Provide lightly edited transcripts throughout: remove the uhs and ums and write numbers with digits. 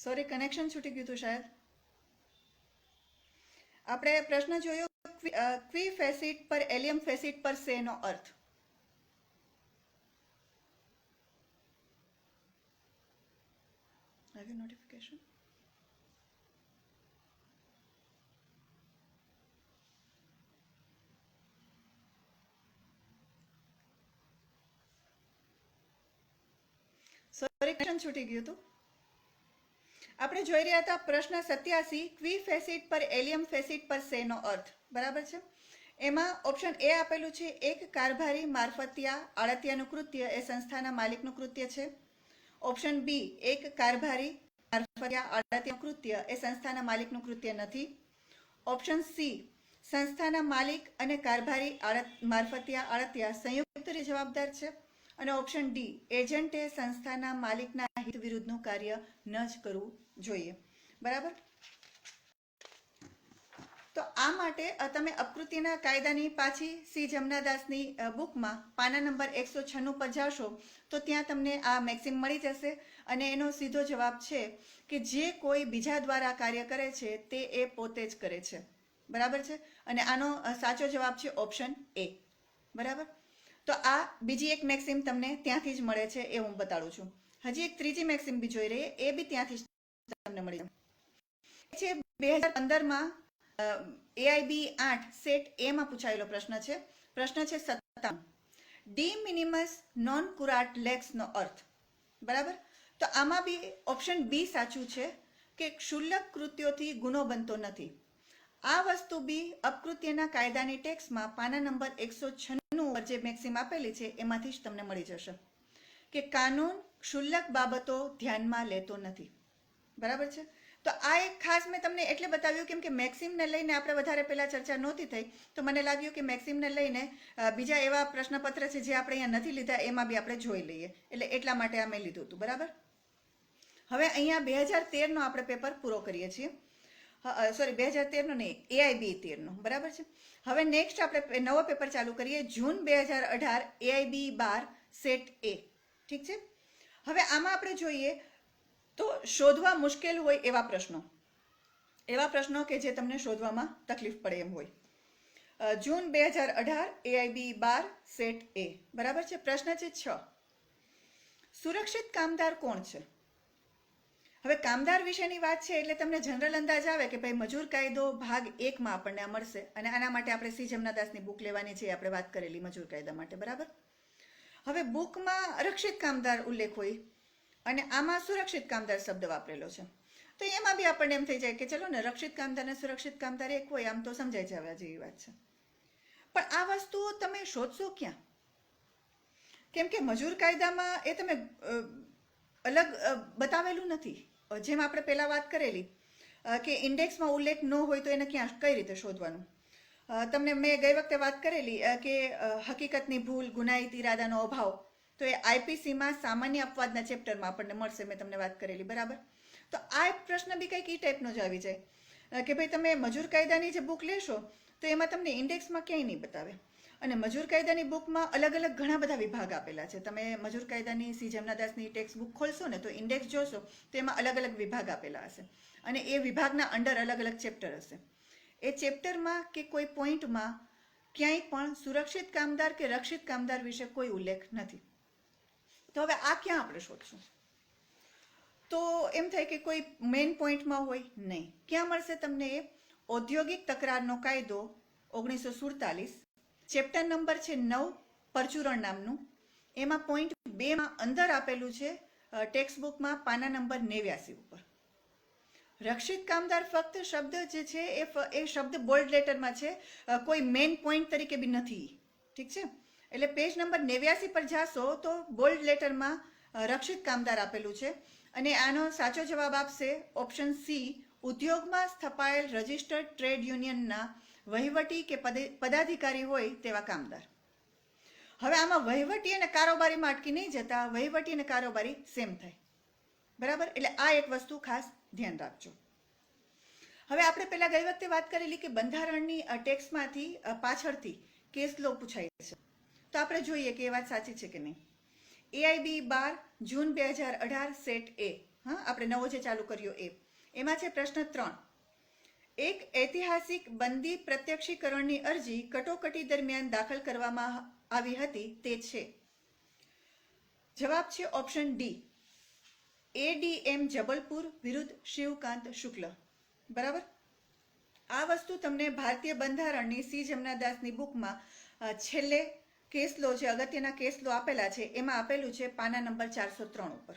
Sorry, connection છૂટી ગયું હતું શાયદ. આપણે પ્રશ્ન જોયો, ક્વી ફેસિટ પર એલિયમ ફેસિટ પર સેનો અર્થ. Have you notification? Sorry, connection છૂટી ગયું હતું. આપણે જોઈ રહ્યા હતા પ્રશ્ન 87, ક્વી ફેસિટ પર એલિયમ ફેસિટ પર સેનો અર્થ. બરાબર છે. એમાં ઓપ્શન એ આપેલું છે, એક કારભારી મારફતિયા આડતિયાનું કૃત્ય એ સંસ્થાના માલિકનું કૃત્ય છે. ઓપ્શન બી, એક કારભારી મારફતિયા આડતિયાનું કૃત્ય એ સંસ્થાના માલિકનું કૃત્ય નથી. ઓપ્શન સી, સંસ્થાના માલિક અને કારભારી મારફતિયા આડતિયા સંયુક્ત રીતે જવાબદાર છે. અને ઓપ્શન ડી, એજન્ટે સંસ્થાના માલિકના હિત વિરુદ્ધનું કાર્ય ન જ કરવું જોઈએ. બરાબર. તો આ માટે તમે અપકૃતિના કાયદાની પાછી સી જમનાદાસની બુકમાં પાના નંબર 196 પર જાશો તો ત્યાં તમને આ મેક્સિમ મળી જશે. અને એનો સીધો જવાબ છે કે જે કોઈ બીજા દ્વારા કાર્ય કરે છે તે એ પોતે જ કરે છે. બરાબર છે. અને આનો સાચો જવાબ છે ઓપ્શન એ. બરાબર. તો આ બીજી એક મેક્સિમ તમને ત્યાંથી જ મળે છે, એ હું બતાડું છું. હજી એક ત્રીજી મેક્સિમ બી જોઈ રહીએ, એ બી ત્યાંથી જ તમને મળી છે. 2015માં AIB 8 સેટ એમાં પૂછાયેલો પ્રશ્ન છે. પ્રશ્ન છે 57, ડી મિનિમસ નોન કુરાટ લેક્સનો અર્થ. બરાબર. તો આમાં બી ઓપ્શન બી સાચું છે કે ક્ષુલ્લક કૃત્યોથી ગુનો બનતો નથી. આ વસ્તુ બી અપકૃત્યના કાયદાની ટેક્સમાં પાના નંબર 196 પર જે મેક્સિમ આપેલી છે એમાંથી જ તમને મળી જશે કે કાનૂન ક્ષુલ્લક બાબતો ધ્યાનમાં લેતો નથી. બરાબર છે. તો આ એક ખાસ મેં તમને એટલે બતાવ્યું કેમ કે મેક્સિમને લઈને આપણે વધારે પહેલા ચર્ચા નહોતી થઈ, તો મને લાગ્યું કે મેક્સિમને લઈને બીજા એવા પ્રશ્નપત્ર છે જે આપણે અહીંયા નથી લીધા એમાં બી આપણે જોઈ લઈએ, એટલે એટલા માટે આ મેં લીધું હતું. બરાબર. હવે અહીંયા 2013નો આપણે પેપર પૂરો કરીએ છીએ. સોરી, 2013નો નહીં, AIB 13નો. બરાબર છે. હવે નેક્સ્ટ આપણે નવો પેપર ચાલુ કરીએ, જૂન 2018 AIB 12 સેટ એ. ઠીક છે. હવે આમાં આપણે જોઈએ તો શોધવા મુશ્કેલ હોય એવા પ્રશ્નો કે જે તમને શોધવામાં તકલીફ પડે એમ હોય. જૂન 2018 AIB 12 સેટ એ. બરાબર છે. પ્રશ્ન છે 6, સુરક્ષિત કામદાર કોણ છે. હવે કામદાર વિશેની વાત છે એટલે તમને જનરલ અંદાજ આવે કે ભાઈ મજૂર કાયદો ભાગ 1માં આપણને આ મળશે. અને આના માટે આપણે સી જમનાદાસની બુક લેવાની છે, આપણે વાત કરેલી મજૂર કાયદા માટે. બરાબર. હવે બુકમાં રક્ષિત કામદાર ઉલ્લેખ હોય અને આમાં સુરક્ષિત કામદાર શબ્દ વાપરેલો છે, તો એમાં બી આપણને એમ થઈ જાય કે ચલો ને, રક્ષિત કામદાર ને સુરક્ષિત કામદાર એક હોય, આમ તો સમજાઈ જવા જેવી વાત છે. પણ આ વસ્તુઓ તમે શોધશો ક્યાં? કેમ કે મજૂર કાયદામાં એ તમે અલગ બતાવેલું નથી. જેમ આપણે પહેલા વાત કરેલી કે ઇન્ડેક્સમાં ઉલ્લેખ ન હોય તો એને ક્યાં કઈ રીતે શોધવાનું. તમને મેં ગઈ વખતે વાત કરેલી કે હકીકતની ભૂલ, ગુનાહિત ઈરાદાનો અભાવ, તો એ IPCમાં સામાન્ય અપવાદના ચેપ્ટરમાં આપણને મળશે. મેં તમને વાત કરેલી. બરાબર. તો આ એક પ્રશ્ન બી કંઈક એ ટાઈપનો જ આવી જાય કે ભાઈ તમે મજૂર કાયદાની જે બુક લેશો તો એમાં તમને ઇન્ડેક્સમાં ક્યાંય નહીં બતાવે. અને મજૂર કાયદાની બુકમાં અલગ અલગ ઘણા બધા વિભાગ આપેલા છે. તમે મજૂર કાયદાની સી જમનાદાસની ટેક્સ્ટ બુક ખોલશો ને તો ઇન્ડેક્સ જોશો તો એમાં અલગ અલગ વિભાગ આપેલા હશે અને એ વિભાગના અંડર અલગ અલગ ચેપ્ટર હશે. એ ચેપ્ટરમાં કે કોઈ પોઈન્ટમાં ક્યાંય પણ સુરક્ષિત કામદાર કે રક્ષિત કામદાર વિશે કોઈ ઉલ્લેખ નથી. તો હવે આ ક્યાં આપણે શોધશું? તો એમ થાય કે કોઈ મેઇન પોઈન્ટમાં હોય નહીં. ક્યાં મળશે તમને એ? ઔદ્યોગિક તકરારનો કાયદો 1947, ચેપ્ટર નંબર છે 9, પરચુરણ નામનું. એમાં પોઈન્ટ 2માં અંદર આપેલું છે ટેક્સ્ટ બુકમાં પાના નંબર 89 ઉપર. રક્ષિત કામદાર ફક્ત શબ્દ જે છે એ શબ્દ બોલ્ડ લેટરમાં છે, કોઈ મેઇન પોઈન્ટ તરીકે બી નથી. ઠીક છે. એટલે પેજ નંબર 89 પર જાશો તો બોલ્ડ લેટરમાં રક્ષિત કામદાર આપેલું છે. અને આનો સાચો જવાબ આપશે ઓપ્શન સી, ઉદ્યોગમાં સ્થપાયેલ રજિસ્ટર્ડ ટ્રેડ યુનિયનના વહીવટી કે પદાધિકારી હોય તેવા કામદાર. હવે આમાં વહીવટી અને કારોબારીમાં અટકી નહીં જતા, વહીવટી અને કારોબારી સેમ થાય. બરાબર. એટલે આ એક વસ્તુ ખાસ ધ્યાન રાખજો. હવે આપણે પહેલા ગઈ વખતે વાત કરેલી કે બંધારણની ટેક્સ્ટમાંથી પાછળથી કેસ લો પૂછાય છે, તો આપણે જોઈએ કે એ વાત સાચી છે કે નહીં. AIB 12 જૂન 2018 સેટ એ. હા, આપણે નવો જે ચાલુ કર્યો એમાં છે પ્રશ્ન 3. એક ઐતિહાસિક બંદી પ્રત્યક્ષીકરણની અરજી કટોકટી દરમિયાન દાખલ કરવામાં આવી હતી તે છે. જવાબ છે ઓપ્શન ડી, ADM જબલપુર વિરુદ્ધ શિવકાંત શુક્લ. બરાબર. આ વસ્તુ તમને ભારતીય બંધારણની સી જમનાદાસની બુકમાં છેલ્લે કેસ લો, જે અગત્યના કેસ લો આપેલા છે એમાં આપેલું છે પાના નંબર 403 ઉપર.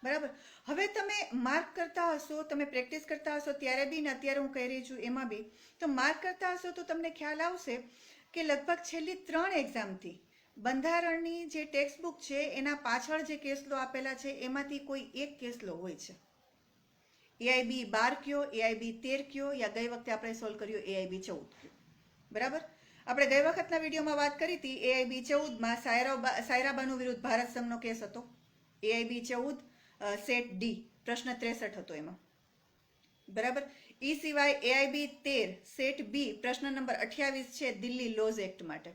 બરાબર. હવે તમે માર્ક કરતા હશો, તમે પ્રેક્ટિસ કરતા હશો ત્યારે બી ને અત્યારે હું કહી રહી છું એમાં બી, તો માર્ક કરતા હશો તો તમને ખ્યાલ આવશે કે લગભગ છેલ્લી 3 એક્ઝામથી બંધારણની જે ટેક્સ્ટ બુક છે એના પાછળ જે કેસલો આપેલા છે એમાંથી કોઈ એક કેસલો હોય છે. AIB 12 કયો, AIB 13 કયો, યા ગઈ વખતે આપણે સોલ્વ કર્યો AIB 14. બરાબર. આપણે ગઈ વખતના વિડીયોમાં વાત કરી હતી AIB 14માં સાયરાબાનુ વિરુદ્ધ ભારત સંઘનો કેસ હતો. AIB 14 સેટ ડી પ્રશ્ન 63 હતો એમાં. બરાબર. એ સિવાય AIB 13 સેટ બી પ્રશ્ન નંબર 28 છે દિલ્હી લોઝ એક્ટ માટે.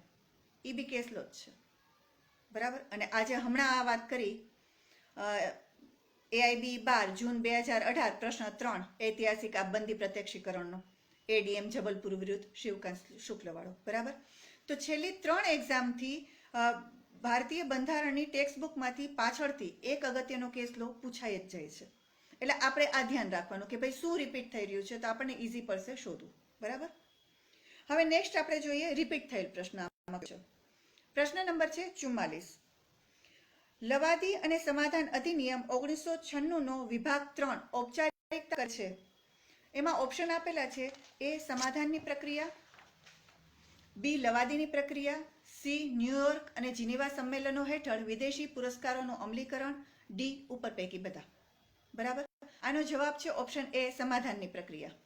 એ બી કેસલો જ છે. બરાબર. અને આજે હમણાં આ વાત કરી AIB 12 જૂન 2018 પ્રશ્ન 3 ઐતિહાસિક આ બંદી પ્રત્યક્ષીકરણનો ADM જબલપુર વિરુદ્ધ શિવકાંત શુક્લવાળો. બરાબર. તો છેલ્લી 3 એક્ઝામથી ભારતીય બંધારણની ટેક્સ્ટ બુકમાંથી પાછળથી એક અગત્યનો કેસલો પૂછાઈ જ જાય છે. એટલે આપણે આ ધ્યાન રાખવાનું કે ભાઈ શું રિપીટ થઈ રહ્યું છે, તો આપણને ઇઝી પડશે શોધવું. બરાબર. હવે નેક્સ્ટ આપણે જોઈએ રિપીટ થયેલ પ્રશ્ન. પ્રશ્ન નંબર છે 44. લવાદી અને સમાધાન અધિનિયમ 1996 નો વિભાગ 3 ઔપચારિકતા છે. એમાં ઓપ્શન આપેલા છે એ સમાધાનની પ્રક્રિયા, બી લવાદીની પ્રક્રિયા, સી ન્યુયોર્ક અને જીનીવા સંમેલનો હેઠળ વિદેશી પુરસ્કારોનું અમલીકરણ, ડી ઉપર પૈકી બધા. બરાબર. આનો જવાબ છે ઓપ્શન એ સમાધાનની પ્રક્રિયા.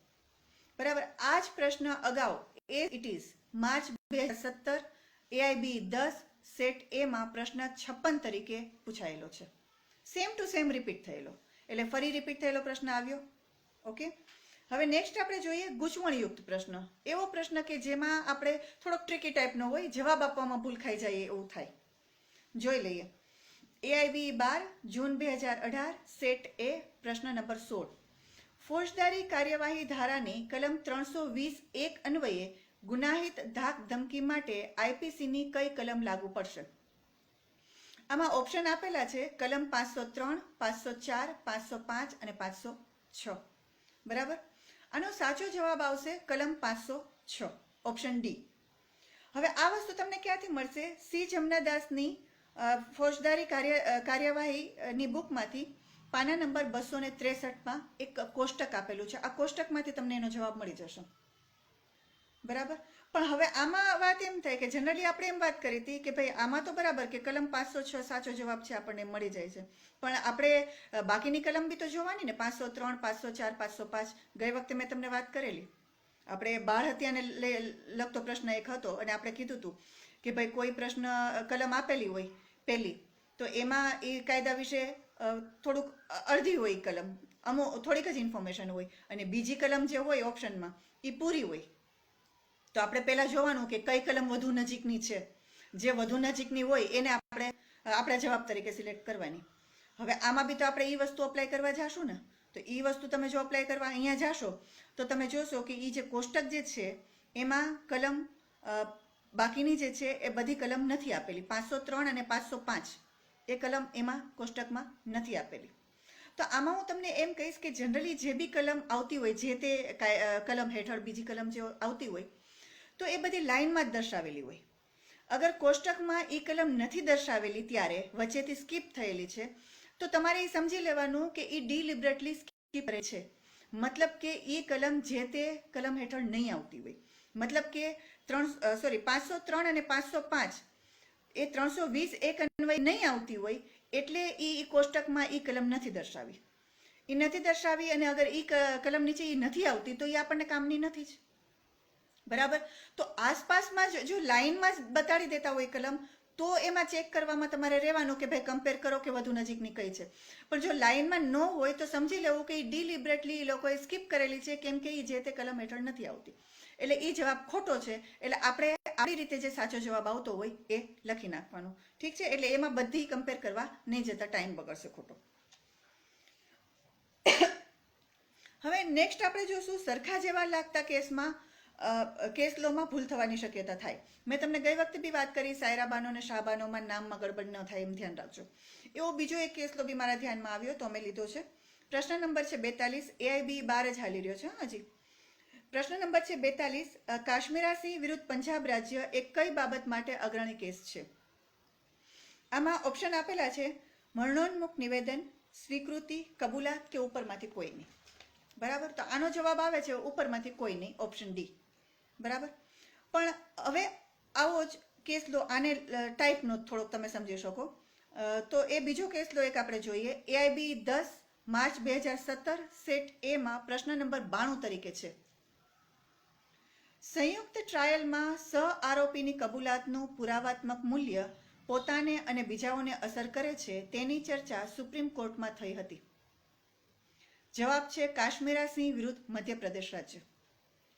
બરાબર. આ જ પ્રશ્ન અગાઉ it is March 2017 AIB 10 set એમાં પ્રશ્ન 56 તરીકે પૂછાયેલો છે. સેમ ટુ સેમ રિપીટ થયેલો, એટલે ફરી રિપીટ થયેલો પ્રશ્ન આવ્યો. ઓકે. હવે નેક્સ્ટ આપણે જોઈએ ગૂંચવણયુક્ત પ્રશ્ન. એવો પ્રશ્ન કે જેમાં આપણે થોડોક ટ્રિકી ટાઈપનો હોય, જવાબ આપવામાં ભૂલ ખાઈ જાય એવું થાય. જોઈ લઈએ. AIB 12 જૂન 2018 સેટ એ પ્રશ્ન નંબર 16. ફોજદારી કાર્યવાહી ધારાની કલમ 320(1) અન્વયે ગુનાહિત ધાક ધમકી માટે IPCની કઈ કલમ લાગુ પડશે? આમાં ઓપ્શન આપેલા છે કલમ 503, 504, 505 અને 506. બરાબર. આનો સાચો જવાબ આવશે કલમ 506 ઓપ્શન ડી. હવે આ વસ્તુ તમને ક્યાંથી મળશે? સી જમનાદાસની ફોજદારી કાર્યવાહીની બુકમાંથી પાના નંબર 263માં એક કોષ્ટક આપેલું છે. આ કોષ્ટકમાંથી તમને એનો જવાબ મળી જશે. બરાબર. પણ હવે આમાં વાત એમ થાય કે જનરલી આપણે એમ વાત કરી હતી કે ભાઈ આમાં તો બરાબર કે કલમ 506 સાચો જવાબ છે, આપણને મળી જાય છે. પણ આપણે બાકીની કલમ બી તો જોવાની ને, 503, 504, 505. ગઈ વખતે મેં તમને વાત કરેલી. આપણે બાળ હત્યાને લગતો પ્રશ્ન એક હતો અને આપણે કીધું હતું કે ભાઈ કોઈ પ્રશ્ન કલમ આપેલી હોય પહેલી, તો એમાં એ કાયદા વિશે થોડુંક અડધી હોય કલમ, થોડીક જ ઇન્ફોર્મેશન હોય, અને બીજી કલમ જે હોય ઓપ્શનમાં એ પૂરી હોય. તો આપણે પહેલાં જોવાનું કે કઈ કલમ વધુ નજીકની છે. જે વધુ નજીકની હોય એને આપણે આપણા જવાબ તરીકે સિલેક્ટ કરવાની. હવે આમાં બી તો આપણે એ વસ્તુ અપ્લાય કરવા જાશું ને, તો એ વસ્તુ તમે જો અપ્લાય કરવા અહીંયા જાશો તો તમે જોશો કે એ જે કોષ્ટક જે છે એમાં કલમ બાકીની જે છે એ બધી કલમ નથી આપેલી. 503 અને 505 એ કલમ એમાં કોષ્ટકમાં નથી આપેલી. તો આમાં હું તમને એમ કહીશ કે જનરલી જે બી કલમ આવતી હોય, જે તે કલમ હેઠળ બીજી કલમ જે આવતી હોય, તો એ બધી લાઇનમાં જ દર્શાવેલી હોય. અગર કોષ્ટકમાં એ કલમ નથી દર્શાવેલી ત્યારે વચ્ચેથી સ્કીપ થયેલી છે, તો તમારે એ સમજી લેવાનું કે એ ડિલિબરેટલી સ્કીપ કરે છે. મતલબ કે એ કલમ જે તે કલમ હેઠળ નહીં આવતી હોય. મતલબ કે 503 અને 505 એ 320(1) અન્વયે નહીં આવતી હોય, એટલે એ કોષ્ટકમાં એ કલમ નથી દર્શાવી. એ નથી દર્શાવી અને અગર એ કલમ નીચે એ નથી આવતી તો એ આપણને કામની નથી જ. બરાબર. તો આસપાસમાં જો લાઇનમાં જ બતાડી દેતા હોય કલમ, તો એમાં ચેક કરવામાં તમારે રહેવાનું કે ભાઈ કમ્પેર કરો કે વધુ નજીકની કઈ છે. પણ જો લાઇનમાં ન હોય તો સમજી લેવું કે એ ડિલિબરેટલી એ લોકોએ સ્કીપ કરેલી છે, કેમ કે એ જે તે કલમ હેઠળ નથી આવતી. એટલે એ જવાબ ખોટો છે. એટલે આપણે આપણી રીતે જે સાચો જવાબ આવતો હોય એ લખી નાખવાનો. ઠીક છે. એટલે એમાં બધી કમ્પેર કરવા નહીં જતા ટાઈમ બગડશે ખોટો. હવે નેક્સ્ટ આપણે જોશું સરખા જેવા લાગતા કેસમાં કેસ લોમાં ભૂલ થવાની શક્યતા થાય. મેં તમને ગઈ વખતે બી વાત કરી સાયરાબાનો અને શાહબાનોમાં નામમાં ગડબડ ન થાય એમ ધ્યાન રાખજો. એવો બીજો એક કેસ લો બી મારા ધ્યાનમાં આવ્યો તો અમે લીધો છે. પ્રશ્ન નંબર છે 42. એઆઈબી 12 જ હાલી રહ્યો છે હજી. પ્રશ્ન નંબર છે 42. કાશ્મીરા સિંહ વિરુદ્ધ પંજાબ રાજ્ય એ કઈ બાબત માટે અગ્રણી કેસ છે? આમાં ઓપ્શન આપેલા છે મરણોન્મુખ નિવેદન, સ્વીકૃતિ, કબૂલાત કે ઉપરમાંથી કોઈ નહીં. બરાબર, તો આનો જવાબ આવે છે ઉપરમાંથી કોઈ નહીં, ઓપ્શન ડી. બરાબર, પણ હવે આવો જ કેસ લો આને ટાઈપનો થોડોક તમે સમજી શકો તો એ બીજો કેસ લો એક આપણે જોઈએ. એઆઈબી 10 માર્ચ 2017 સેટ એમાં પ્રશ્ન નંબર 92 તરીકે છે. સંયુક્ત ટ્રાયલમાં સહ આરોપીની કબૂલાતનું પુરાવાત્મક મૂલ્ય પોતાને અને બીજાઓને અસર કરે છે તેની ચર્ચા સુપ્રીમ કોર્ટમાં થઈ હતી. જવાબ છે કાશ્મીરા સિંહ વિરુદ્ધ મધ્યપ્રદેશ રાજ્ય.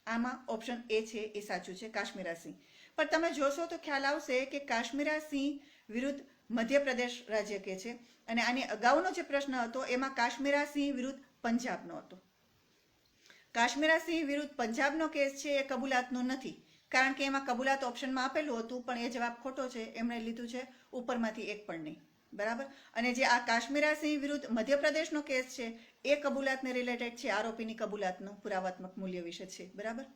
આમાં ઓપ્શન એ છે એ સાચું છે, કાશ્મીરા સિંહ. પણ તમે જોશો તો ખ્યાલ આવશે કે કાશ્મીરા સિંહ વિરુદ્ધ મધ્યપ્રદેશ રાજ્ય કે છે, અને આની અગાઉનો જે પ્રશ્ન હતો એમાં કાશ્મીરા સિંહ વિરુદ્ધ પંજાબનો હતો. કાશ્મીરા સિંહ વિરુદ્ધ પંજાબનો કેસ છે એ કબૂલાતનો નથી, કારણ કે એમાં કબૂલાત ઓપ્શનમાં આપેલું હતું પણ એ જવાબ ખોટો છે, એમણે લીધું છે ઉપરમાંથી એક પણ નહીં. બરાબર, અને જે આ કાશ્મીરા સિંહ વિરુદ્ધ મધ્યપ્રદેશનો કેસ છે એ કબૂલાતને રિલેટેડ છે, આરોપીની કબૂલાતનું પુરાવાત્મક મૂલ્ય વિશે છે. બરાબર,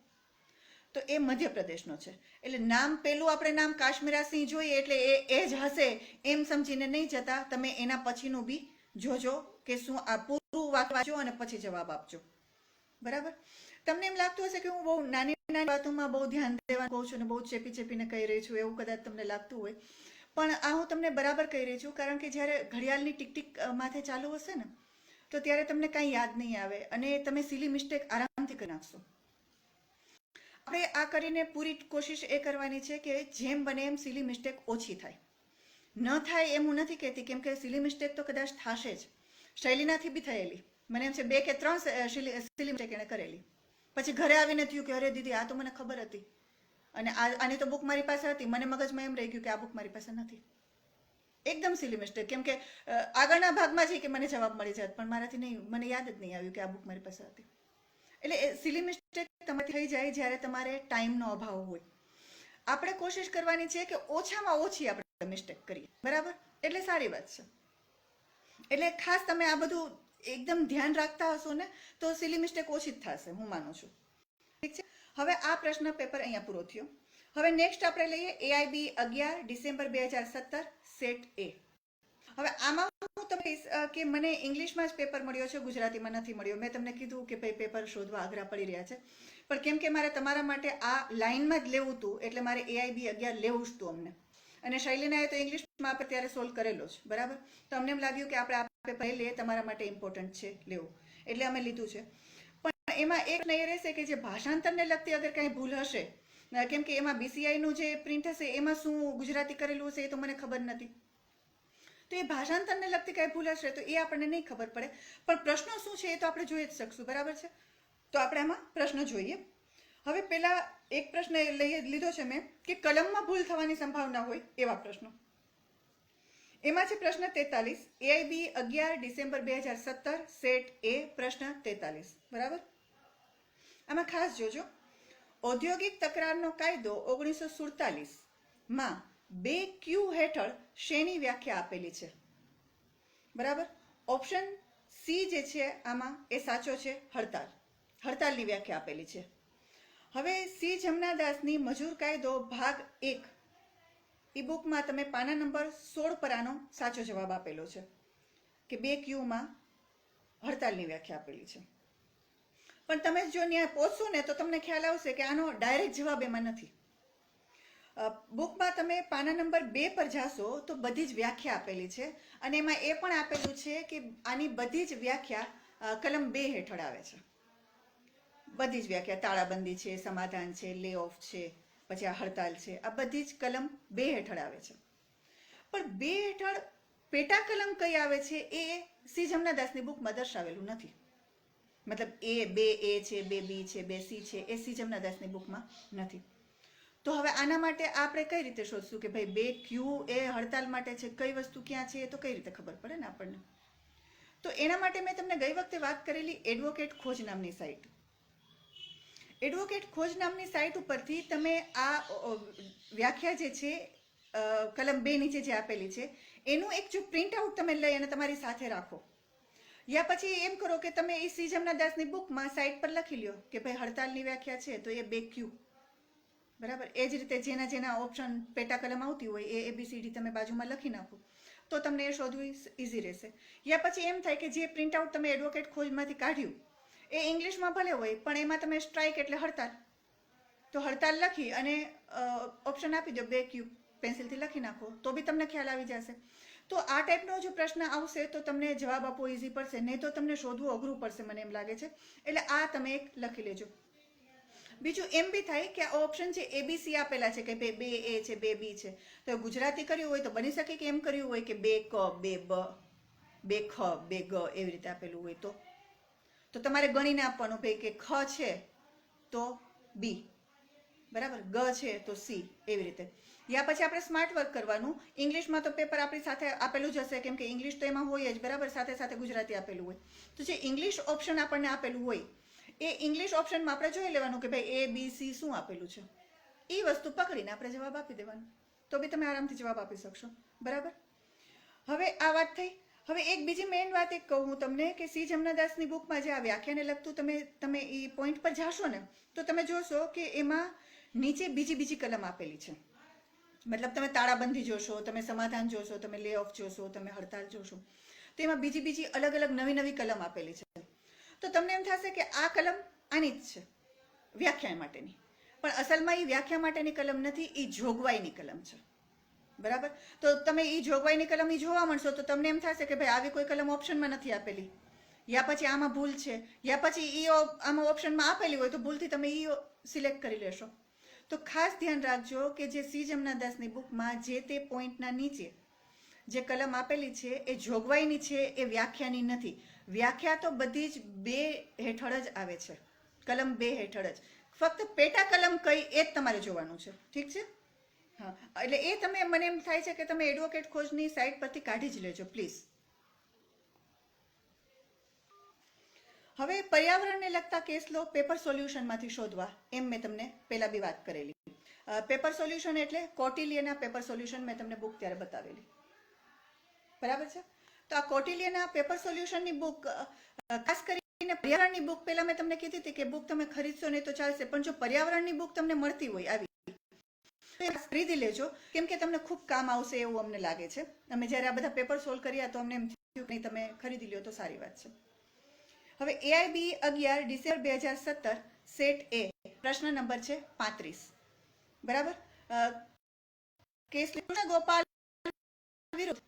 તો એ મધ્યપ્રદેશનો છે. એટલે નામ પેલું આપણે નામ કાશ્મીરા સિંહ જોઈએ એટલે એ જ હશે એમ સમજીને નહીં જતા, તમે એના પછીનું બી જોજો કે શું આ પૂરું વાક્ય વાંચો અને પછી જવાબ આપજો. બરાબર, તમને એમ લાગતું હશે કે હું બહુ નાની નાની વાતોમાં બહુ ધ્યાન દેવાનું કહું છું અને બહુ ચેપીને કહી રહી છું, એવું કદાચ તમને લાગતું હોય, પણ આ હું તમને બરાબર કહી રહી છું કારણ કે જ્યારે ઘડિયાળની ટીક ટીક માથે ચાલુ હશે ને તો ત્યારે તમને કાંઈ યાદ નહીં આવે અને તમે સિલી મિસ્ટેક આરામથી કરી નાખશો. આપણે આ કરીને પૂરી કોશિશ એ કરવાની છે કે જેમ બને એમ સિલી મિસ્ટેક ઓછી થાય. ન થાય એમ હું નથી કહેતી, કેમ કે સિલી મિસ્ટેક તો કદાચ થશે જ. શૈલીનાથી બી થયેલી, મને એમ છે 2 કે 3 સિલી મિસ્ટેક એણે કરેલી, પછી ઘરે આવીને થયું કે અરે દીદી આ તો મને ખબર હતી અને આની તો બુક મારી પાસે હતી, મને મગજમાં એમ રહી ગયું કે આ બુક મારી પાસે નથી. એકદમ સિલી મિસ્ટેક, કેમ કે આગળના ભાગમાં છે કે મને જવાબ મળી જાત પણ મારાથી નહીં, મને યાદ જ નહીં આવ્યું કે આ બુક મારી પાસે હતી. એટલે સિલી મિસ્ટેક તમારી થઈ જાય જ્યારે તમારે ટાઈમનો અભાવ હોય. આપણે કોશિશ કરવાની છે કે ઓછામાં ઓછી આપણે મિસ્ટેક કરીએ. બરાબર, એટલે સારી વાત છે. એટલે ખાસ તમે આ બધું એકદમ ધ્યાન રાખતા હશો ને તો સિલી મિસ્ટેક ઓછી જ થશે, હું માનું છું. ઠીક છે, હવે આ પ્રશ્ન પેપર અહીંયા પૂરો થયો. હવે નેક્સ્ટ આપણે લઈએ એઆઈબી 11 ડિસેમ્બર 2017 સેટ એ. હવે આમાં હું તમને કે મને ઇંગ્લિશમાં જ પેપર મળ્યો છે, ગુજરાતીમાં નથી મળ્યો. મેં તમને કીધું કે ભાઈ પેપર શોધવા આગ્રહ પડી રહ્યા છે, પણ કેમ કે મારે તમારા માટે આ લાઇનમાં જ લેવું હતું એટલે મારે એઆઈબી 11 લેવું જ હતું અમને. અને શૈલીનાએ તો ઇંગ્લિશમાં આપણે ત્યારે સોલ્વ કરેલો છે. બરાબર, તો અમને એમ લાગ્યું કે આપણે આ પેપર લઈએ, તમારા માટે ઇમ્પોર્ટન્ટ છે લેવું, એટલે અમે લીધું છે. પણ એમાં એક નહીં રહેશે કે જે ભાષાંતરને લગતી અગર કાંઈ ભૂલ હશે, કેમ કે એમાં બીસીઆઈનું જે પ્રિન્ટ હશે એમાં શું ગુજરાતી કરેલું હશે એ તો મને ખબર નથી, તો એ ભાષાંતરને લગતી કાંઈ ભૂલ હશે તો એ આપણને નહીં ખબર પડે, પણ પ્રશ્નો શું છે એ તો આપણે જોઈ જ શકશું. બરાબર છે, તો આપણે આમાં પ્રશ્ન જોઈએ. હવે પહેલા એક પ્રશ્ન લીધો છે મેં કે કલમમાં ભૂલ થવાની સંભાવના હોય એવા પ્રશ્નો. એમાં છે પ્રશ્ન 43, એઆઈબી 11 ડિસેમ્બર 2017 સેટ એ પ્રશ્ન 43. બરાબર, આમાં ખાસ જોજો, ઔદ્યોગિક તકરારનો કાયદો 1947 માં 2Q હેઠળ શેની વ્યાખ્યા આપેલી છે? બરાબર, ઓપ્શન સી જે છે આમાં એ સાચો છે, હડતાલ. હડતાલની વ્યાખ્યા આપેલી છે. હવે સી જમનાદાસની મજૂર કાયદો ભાગ 1 ઈ બુકમાં તમે પાના નંબર 16 પર આનો સાચો જવાબ આપેલો છે કે 2Qમાં હડતાલની વ્યાખ્યા આપેલી છે. પણ તમે જો ત્યાં પહોંચશો ને તો તમને ખ્યાલ આવશે કે આનો ડાયરેક્ટ જવાબ એમાં નથી. બુકમાં તમે પાના નંબર 2 પર જાશો તો બધી જ વ્યાખ્યા આપેલી છે અને એમાં એ પણ આપેલું છે કે આની બધી જ વ્યાખ્યા કલમ 2 હેઠળ આવે છે. બધી જ વ્યાખ્યા, તાળાબંધી છે, સમાધાન છે, લે ઓફ છે, પછી આ હડતાલ છે, આ બધી જ કલમ 2 હેઠળ આવે છે. પણ 2 હેઠળ પેટા કલમ કઈ આવે છે એ સી જમનાદાસની બુકમાં દર્શાવેલું નથી. મતલબ એ 2A છે, 2B છે, 2C છે, એ સી જમનાદાસની બુકમાં નથી. તો હવે આના માટે આપણે કઈ રીતે શોધશું કે ભાઈ 2Q એ હડતાલ માટે છે, કઈ વસ્તુ ક્યાં છે એ તો કઈ રીતે ખબર પડે ને આપણને? તો એના માટે મેં તમને ગઈ વખતે વાત કરેલી એડવોકેટ ખોજ નામની સાઇટ. એડવોકેટ ખોજ નામની સાઇટ ઉપરથી તમે આ વ્યાખ્યા જે છે કલમ 2 નીચે જે આપેલી છે એનું એક જો પ્રિન્ટ આઉટ તમે લઈ અને તમારી સાથે રાખો, યા પછી એમ કરો કે તમે એ સી જમનાદાસની બુકમાં સાઇટ પર લખી લ્યો કે ભાઈ હડતાલની વ્યાખ્યા છે તો એ 2Q, બરાબર. એ જ રીતે જેના જેના ઓપ્શન પેટા કલમ આવતી હોય એ ABCD તમે બાજુમાં લખી નાખો તો તમને એ શોધવું ઇઝી રહેશે. યા પછી એમ થાય કે જે પ્રિન્ટ આઉટ તમે એડવોકેટ ખોજમાંથી કાઢ્યું એ ઇંગ્લિશમાં ભલે હોય પણ એમાં તમે સ્ટ્રાઇક એટલે હડતાલ, તો હડતાલ લખી અને ઓપ્શન આપી દો 2Q, પેન્સિલથી લખી નાખો તો બી તમને ખ્યાલ આવી જશે. તો આ ટાઈપનો જો પ્રશ્ન આવશે તો તમને જવાબ આપવો ઇઝી પડશે, નહીં તો તમને શોધવું અઘરું પડશે મને એમ લાગે છે. એટલે આ તમે એક લખી લેજો. બીજું એમ બી થાય કે આ ઓપ્શન છે ABC આપેલા છે કે 2A છે 2B છે, તો ગુજરાતી કર્યું હોય તો બની શકે કે એમ કર્યું હોય કે 2K 2B 2ख 2G એવી રીતે આપેલું હોય તો તમારે ગણીને આપવાનું ભાઈ કે ખ છે તો B, બરાબર, ગ છે તો C, એવી રીતે. યા પછી આપણે સ્માર્ટ વર્ક કરવાનું. ઇંગ્લિશમાં તો પેપર આપણી સાથે આપેલું જ હશે કેમ કે ઇંગ્લિશ તો એમાં હોય જ, બરાબર, સાથે સાથે ગુજરાતી આપેલું હોય. તો જે ઇંગ્લિશ ઓપ્શન આપણને આપેલું હોય એ ઇંગ્લિશ ઓપ્શનમાં આપણે જોઈ લેવાનું કે ભાઈ ABC શું આપેલું છે, એ વસ્તુ પકડીને આપણે જવાબ આપી દેવાનો, તો બી તમે આરામથી જવાબ આપી શકશો, બરાબર. હવે આ વાત થઈ. હવે એક બીજી મેઇન વાત એક કહું હું તમને કે સી જમનાદાસની બુકમાં જે આ વ્યાખ્યાને લગતું તમે એ પોઈન્ટ પર જાશો ને તો તમે જોશો કે એમાં નીચે બીજી કલમ આપેલી છે. મતલબ તમે તાળાબંધી જોશો, તમે સમાધાન જોશો, તમે લે ઓફ જોશો, તમે હડતાલ જોશો, તો એમાં બીજી અલગ અલગ નવી કલમ આપેલી છે. તો તમને એમ થશે કે આ કલમ આની જ છે વ્યાખ્યા માટેની, પણ અસલમાં એ વ્યાખ્યા માટેની કલમ નથી, એ જોગવાઈની કલમ છે, બરાબર. તો તમે એ જોગવાઈની કલમ એ જોવા મળશો તો તમને એમ થશે કે ભાઈ આવી કોઈ કલમ ઓપ્શનમાં નથી આપેલી, યા પછી આમાં ભૂલ છે, યા પછી એ આમાં ઓપ્શનમાં આપેલી હોય તો ભૂલથી તમે એ સિલેક્ટ કરી લેશો. તો ખાસ ધ્યાન રાખજો કે જે સી જમનાદાસની બુકમાં જે તે પોઈન્ટના નીચે જે કલમ આપેલી છે એ જોગવાઈની છે, એ વ્યાખ્યાની નથી. વ્યાખ્યા તો બધી જ 2 હેઠળ જ આવે છે, કલમ 2 હેઠળ જ. ફક્ત પેટા કલમ કઈ એ જ તમારે જોવાનું છે, ઠીક છે. હા, એટલે એ તમે મને એમ થાય છે કે તમે એડવોકેટ ખોજની સાઇટ પરથી કાઢી જ લેજો પ્લીઝ. હવે પર્યાવરણને લગતા કેસ લો પેપર સોલ્યુશનમાંથી શોધવા, એમ મેં તમને પહેલા બી વાત કરેલી. પેપર સોલ્યુશન એટલે કૌટિલ્યના પેપર સોલ્યુશન મેં તમને બુક ત્યારે બતાવેલી, બરાબર છે. તો આ કૌટિલ્યના પેપર સોલ્યુશનની બુક ખાસ કરીને પર્યાવરણની બુક પહેલા મેં તમને કીધી હતી કે બુક તમે ખરીદશો નહીં તો ચાલશે, પણ જો પર્યાવરણની બુક તમને મળતી હોય આવી ખરીદી લેજો, કેમ કે તમને ખૂબ કામ આવશે એવું અમને લાગે છે. અમે જ્યારે આ બધા પેપર સોલ્વ કર્યા તો અમને એમ થયું નહીં તમે ખરીદી લ્યો તો સારી વાત છે. હવે AIB 11 ડિસેમ્બર 2017 સેટ A પ્રશ્ન નંબર છે 35, બરાબર. કેસ ગોપાલ વિરુદ્ધ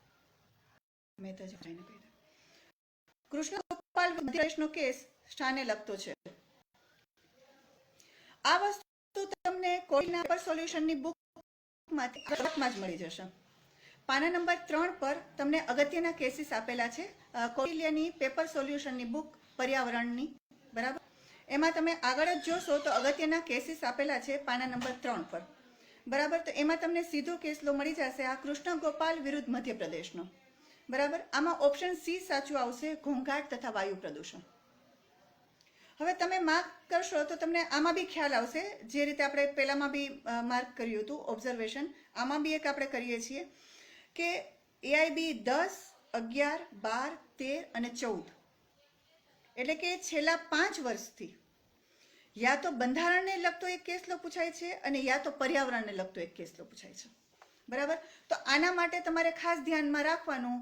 કૃષ્ણ ગોપાલ વિરુદ્ધનો કેસ શાને લગતો છે? આ વસ્તુ તમને કોઈના પેપર સોલ્યુશનની બુકમાં જ મળી જશે. પાના નંબર 3 પર તમને અગત્યના કેસીસ આપેલા છે કૌટિલ્યની પેપર સોલ્યુશનની બુક પર્યાવરણની, બરાબર. એમાં તમે આગળ જ જોશો તો અગત્યના કેસીસ આપેલા છે પાના નંબર 3 પર, બરાબર. તો એમાં તમને સીધો કેસલો મળી જશે આ કૃષ્ણ ગોપાલ વિરુદ્ધ મધ્યપ્રદેશનો, બરાબર. આમાં ઓપ્શન C સાચું આવશે, ઘોંઘાટ તથા વાયુ પ્રદૂષણ. હવે તમે માર્ક કરશો તો તમને આમાં બી ખ્યાલ આવશે, જે રીતે આપણે પહેલામાં બી માર્ક કર્યું હતું ઓબ્ઝર્વેશન, આમાં બી એક આપણે કરીએ છીએ કે AIB 10, 11, 12, 13 અને 14 એટલે કે છેલ્લા 5 વર્ષથી યા તો બંધારણને લગતો એક કેસલો પૂછાય છે અને યા તો પર્યાવરણને લગતો એક કેસલો પૂછાય છે, બરાબર. તો આના માટે તમારે ખાસ ધ્યાનમાં રાખવાનું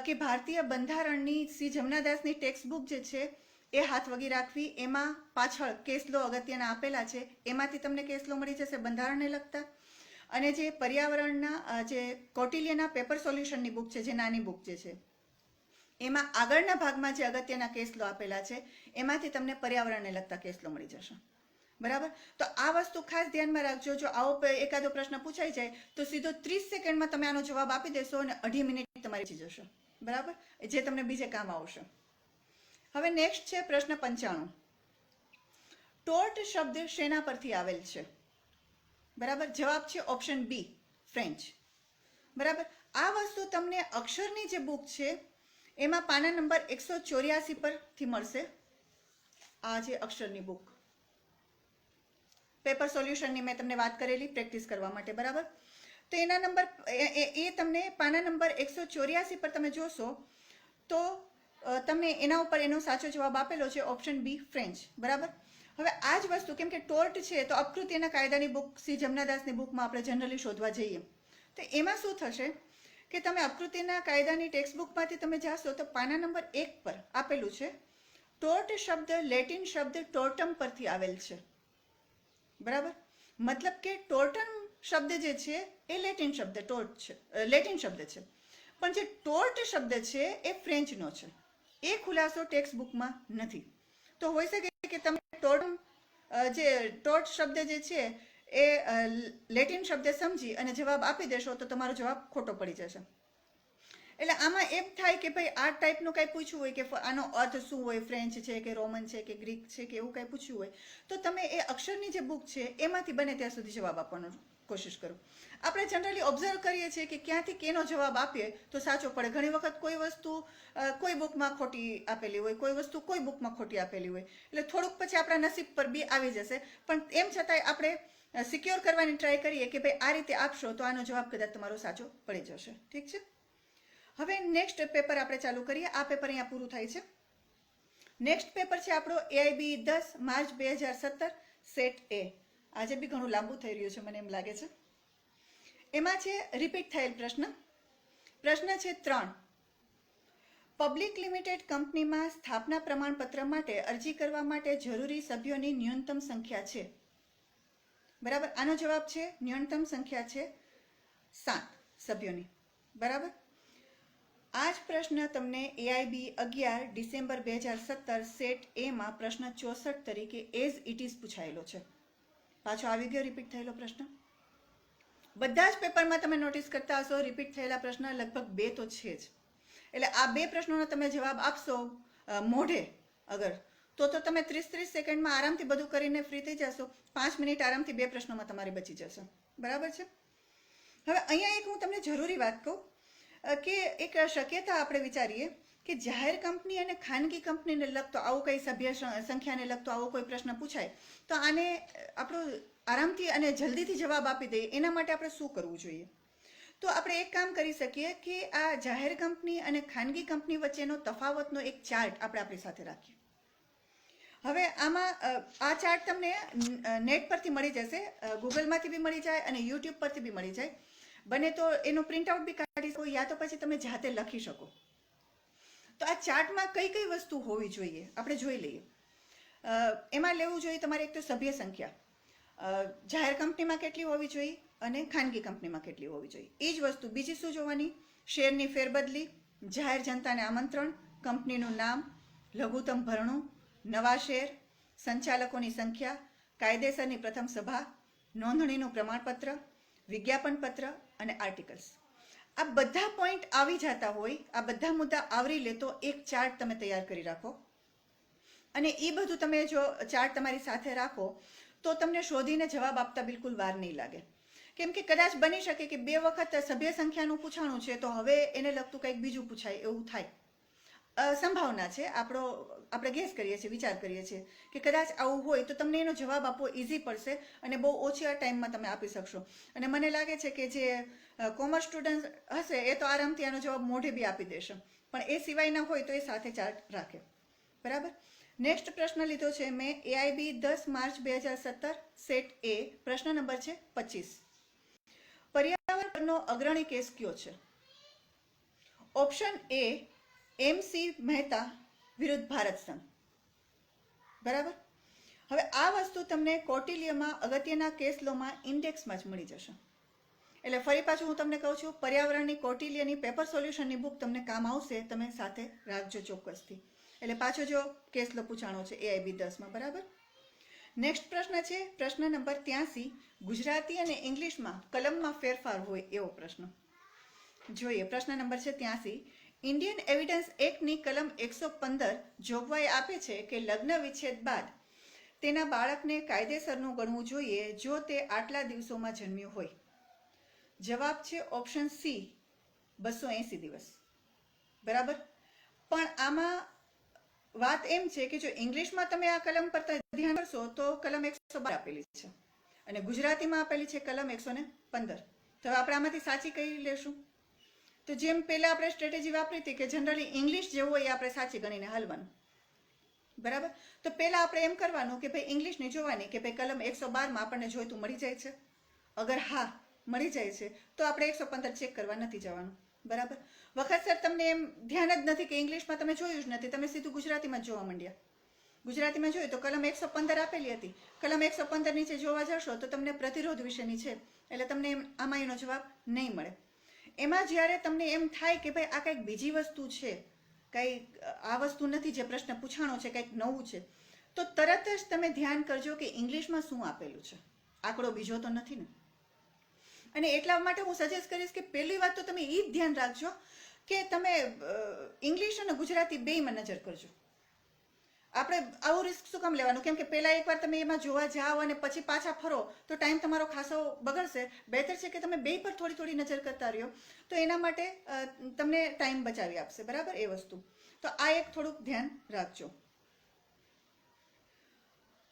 કે ભારતીય બંધારણની સી જમનાદાસની ટેક્સ્ટ બુક જે છે એ હાથ વગી રાખવી. એમાં પાછળ કેસલો અગત્યના આપેલા છે, એમાંથી તમને કેસલો મળી જશે બંધારણને લગતા. અને જે પર્યાવરણના જે કૌટિલ્યના પેપર સોલ્યુશનની બુક છે, જે નાની બુક જે છે, એમાં આગળના ભાગમાં જે અગત્યના કેસલો આપેલા છે એમાંથી તમને પર્યાવરણને લગતા કેસલો મળી જશે, બરાબર. તો આ વસ્તુ ખાસ ધ્યાનમાં રાખજો. જો આવો એકાદો પ્રશ્ન પૂછાઈ જાય તો સીધો 30 સેકન્ડમાં તમે આનો જવાબ આપી દેશો અને 2.5 મિનિટ તમારી થઈ જશે, બરાબર, જે તમને બીજે કામ આવશે. હવે નેક્સ્ટ છે પ્રશ્ન 95. ટોર્ટ શબ્દ શેના પરથી આવેલ છે? બરાબર. જવાબ છે ઓપ્શન B, ફ્રેન્ચ, બરાબર. આ વસ્તુ તમને અક્ષરની જે બુક છે એમાં પાના નંબર 184 પરથી મળશે આ જે અક્ષરની બુક. પેપર સોલ્યુશનની મેં તમને વાત કરેલી પ્રેક્ટિસ કરવા માટે, બરાબર? તો એના નંબર એ તમને પાના નંબર 184 પર તમે જોશો તો તમને એના ઉપર એનો સાચો જવાબ આપેલો છે ઓપ્શન બી, ફ્રેન્ચ, બરાબર? હવે આ જ વસ્તુ કેમ કે ટોર્ટ છે તો અપકૃત્યના કાયદાની બુક સી જમનાદાસની બુકમાં આપણે જનરલી શોધવા જઈએ તો એમાં શું થશે કે તમે અપકૃત્યના કાયદાની ટેક્સ્ટ બુકમાંથી તમે જાશો તો પાના નંબર 1 પર આપેલું છે ટોર્ટ શબ્દ લેટિન શબ્દ ટોર્ટમ પરથી આવેલ છે, બરાબર? મતલબ કે ટોર્ટમ શબ્દ જે છે એ લેટિન શબ્દ ટોર્ટ છે, લેટિન શબ્દ છે, પણ જે ટોર્ટ શબ્દ છે એ ફ્રેન્ચનો છે. એ ખુલાસો ટેક્સ્ટ બુકમાં નથી. તો હોઈ શકે કે તમે ટોર્ટ શબ્દ જે છે એ લેટિન શબ્દ સમજી અને જવાબ આપી દેશો તો તમારો જવાબ ખોટો પડી જશે. એટલે આમાં એમ થાય કે ભાઈ આ ટાઈપનું કંઈ પૂછવું હોય કે આનો અર્થ શું હોય, ફ્રેન્ચ છે કે રોમન છે કે ગ્રીક છે કે એવું કંઈ પૂછવું હોય તો તમે એ અક્ષરની જે બુક છે એમાંથી બને ત્યાં સુધી જવાબ આપવાનો કોશિશ કરો. આપણે જનરલી ઓબ્ઝર્વ કરીએ છીએ કે ક્યાંથી કેનો જવાબ આપીએ તો સાચો પડે. ઘણી વખત કોઈ વસ્તુ કોઈ બુકમાં ખોટી આપેલી હોય, કોઈ વસ્તુ કોઈ બુકમાં ખોટી આપેલી હોય, એટલે થોડુંક પછી આપણા નસીબ પર બી આવી જશે. પણ એમ છતાંય આપણે સિક્યોર કરવાની ટ્રાય કરીએ કે ભાઈ આ રીતે આપશો તો આનો જવાબ કદાચ તમારો સાચો પડી જશે. ઠીક છે? હવે નેક્સ્ટ પેપર આપણે ચાલુ કરીએ. આ પેપર અહીંયા પૂરું થાય છે. નેક્સ્ટ પેપર છે આપણો એઆઈબી 10 માર્ચ 2017 સેટ એ. આજે બી ઘણું લાંબુ થઈ રહ્યું છે મને એમ લાગે છે. એમાં છે રિપીટ થયેલ પ્રશ્ન. પ્રશ્ન છે 3. પબ્લિક લિમિટેડ કંપનીમાં સ્થાપના પ્રમાણપત્ર માટે અરજી કરવા માટે જરૂરી સભ્યોની ન્યૂનતમ સંખ્યા છે, બરાબર? આનો જવાબ છે ન્યૂનતમ સંખ્યા છે 7 સભ્યોની, બરાબર? આ જ પ્રશ્ન તમને એઆઈબી 11 ડિસેમ્બર 2017 સેટ એમાં પ્રશ્ન 64 તરીકે એઝ ઇટ ઇઝ પૂછાયેલો છે. પાછો આવી ગયો રિપીટ થયેલો પ્રશ્ન. બધા જ પેપરમાં તમે નોટિસ કરતા હશો રિપીટ થયેલા પ્રશ્ન લગભગ 2 તો છે જ. એટલે આ 2 પ્રશ્નોનો તમે જવાબ આપશો મોઢે અગર તો તમે 30 સેકન્ડમાં આરામથી બધું કરીને ફ્રી થઈ જશો. 5 મિનિટ આરામથી 2 પ્રશ્નોમાં તમારી બચી જશે, બરાબર છે? હવે અહીંયા એક હું તમને જરૂરી વાત કહું કે એક શક્યતા આપણે વિચારીએ કે જાહેર કંપની અને ખાનગી કંપનીને લગતો આવો કંઈ સભ્ય સંખ્યાને લગતો આવો કોઈ પ્રશ્ન પૂછાય તો આને આપણો આરામથી અને જલ્દીથી જવાબ આપી દઈએ એના માટે આપણે શું કરવું જોઈએ? તો આપણે એક કામ કરી શકીએ કે આ જાહેર કંપની અને ખાનગી કંપની વચ્ચેનો તફાવતનો એક ચાર્ટ આપણે આપણી સાથે રાખીએ. હવે આમાં આ ચાર્ટ તમને નેટ પરથી મળી જશે, ગૂગલમાંથી બી મળી જાય અને યુટ્યુબ પરથી બી મળી જાય. બને તો એનું પ્રિન્ટઆઉટ બી કાઢી શકો યા તો પછી તમે જાતે લખી શકો. તો આ ચાર્ટમાં કઈ કઈ વસ્તુ હોવી જોઈએ આપણે જોઈ લઈએ. એમાં લેવું જોઈએ તમારે એક તો સભ્ય સંખ્યા, જાહેર કંપનીમાં કેટલી હોવી જોઈએ અને ખાનગી કંપનીમાં કેટલી હોવી જોઈએ. એ જ વસ્તુ બીજી શું જોવાની? શેરની ફેરબદલી, જાહેર જનતાને આમંત્રણ, કંપનીનું નામ, લઘુત્તમ ભરણું, નવા શેર, સંચાલકોની સંખ્યા, કાયદેસરની પ્રથમ સભા, નોંધણીનું પ્રમાણપત્ર, વિજ્ઞાપન પત્ર અને આર્ટિકલ્સ. આ બધા પોઈન્ટ આવી જતા હોય, આ બધા મુદ્દા આવરી લેતો એક ચાર્ટ તમે તૈયાર કરી રાખો. અને એ બધું તમે જો ચાર્ટ તમારી સાથે રાખો તો તમને શોધીને જવાબ આપતા બિલકુલ વાર નહીં લાગે. કેમ કે કદાચ બની શકે કે 2 વખત સભ્ય સંખ્યાનું પૂછાણું છે તો હવે એને લગતું કંઈક બીજું પૂછાય એવું થાય. સંભાવના છે, આપણે ગેસ કરીએ છીએ, વિચાર કરીએ છીએ કે કદાચ આવું હોય તો તમને એનો જવાબ આપવો ઇઝી પડશે અને બહુ ઓછા ટાઈમમાં તમે આપી શકશો. અને મને લાગે છે કે જે કોમર્સ સ્ટુડન્ટ હશે એ તો આરામથી આનો જવાબ મોઢે બી આપી દેશે, પણ એ સિવાયના હોય તો એ સાથે ચાર્ટ રાખે, બરાબર? નેક્સ્ટ પ્રશ્ન લીધો છે મેં એઆઈબી 10 માર્ચ 2017 સેટ એ. પ્રશ્ન નંબર છે 25. પર્યાવરણનો અગ્રણી કેસ કયો છે? ઓપ્શન એ MC મહેતા વિરુદ્ધ ભારત સંઘ, બરાબર? હવે આ વસ્તુ તમને કૌટિલ્યમાં અગત્યના કેસ લોમાં ઇન્ડેક્સમાં જ મળી જશે. એટલે ફરી પાછું હું તમને કહું છું, પર્યાવરણની કૌટિલ્યની પેપર સોલ્યુશનની બુક તમને કામ આવશે, તમે સાથે રાખજો ચોક્કસથી. એટલે પાછો જો કેસ લો પૂછાણો છે એઆઈબી 10માં, બરાબર? નેક્સ્ટ પ્રશ્ન છે પ્રશ્ન નંબર 83. ગુજરાતી અને ઇંગ્લિશમાં કલમમાં ફેરફાર હોય એવો પ્રશ્ન જોઈએ. પ્રશ્ન નંબર છે 83. ઇન્ડિયન એવિડન્સ એક્ટની કલમ 115 જોગવાઈ આપે છે કે લગ્ન વિચ્છેદ બાદ તેના બાળકને કાયદેસરનું ગણવું જોઈએ જો તે આટલા દિવસોમાં જન્મ્યું હોય. જવાબ છે ઓપ્શન સી 280 દિવસ, બરાબર? પણ આમાં વાત એમ છે કે જો ઇંગ્લિશમાં તમે આ કલમ પર ધ્યાન કરશો તો કલમ 112 આપેલી છે અને ગુજરાતીમાં આપેલી છે કલમ 115. તો આપણે આમાંથી સાચી કઈ લેશું? તો જેમ પહેલા આપણે સ્ટ્રેટેજી વાપરી હતી કે જનરલી ઇંગ્લિશ જેવું હોય એ આપણે સાચી ગણીને હાલવાનું, બરાબર. તો પહેલા આપણે એમ કરવાનું કે ભાઈ ઇંગ્લિશની જોવાની કે ભાઈ કલમ 112માં આપણને જોઈતું મળી જાય છે. અગર હા મળી જાય છે તો આપણે 115 ચેક કરવા નથી જવાનું, બરાબર. વખત સર તમને એમ ધ્યાન જ નથી કે ઇંગ્લિશમાં તમે જોયું જ નથી, તમે સીધું ગુજરાતીમાં જ જોવા માંડ્યા. ગુજરાતીમાં જોયું તો કલમ 115 આપેલી હતી, કલમ 115 નીચે જોવા જશો તો તમને પ્રતિરોધ વિશેની છે, એટલે તમને આમાં એનો જવાબ નહીં મળે. એમાં જ્યારે તમને એમ થાય કે ભાઈ આ કંઈક બીજી વસ્તુ છે, કંઈ આ વસ્તુ નથી જે પ્રશ્ન પૂછાણો છે, કંઈક નવું છે, તો તરત જ તમે ધ્યાન કરજો કે ઇંગ્લિશમાં શું આપેલું છે, આંકડો બીજો તો નથી ને. અને એટલા માટે હું સજેસ્ટ કરીશ કે પહેલી વાત તો તમે એ જ ધ્યાન રાખજો કે તમે ઇંગ્લિશ અને ગુજરાતી બેયમાં નજર કરજો. આપણે આવું રિસ્ક શું કામ લેવાનું? કેમ કે પહેલાં એકવાર તમે એમાં જોવા જાઓ અને પછી પાછા ફરો તો ટાઈમ તમારો ખાસો બગડશે. બહેતર છે કે તમે બે પર થોડી થોડી નજર કરતા રહ્યો, તો એના માટે તમને ટાઈમ બચાવી આપશે, બરાબર. એ વસ્તુ તો આ એક થોડુંક ધ્યાન રાખજો.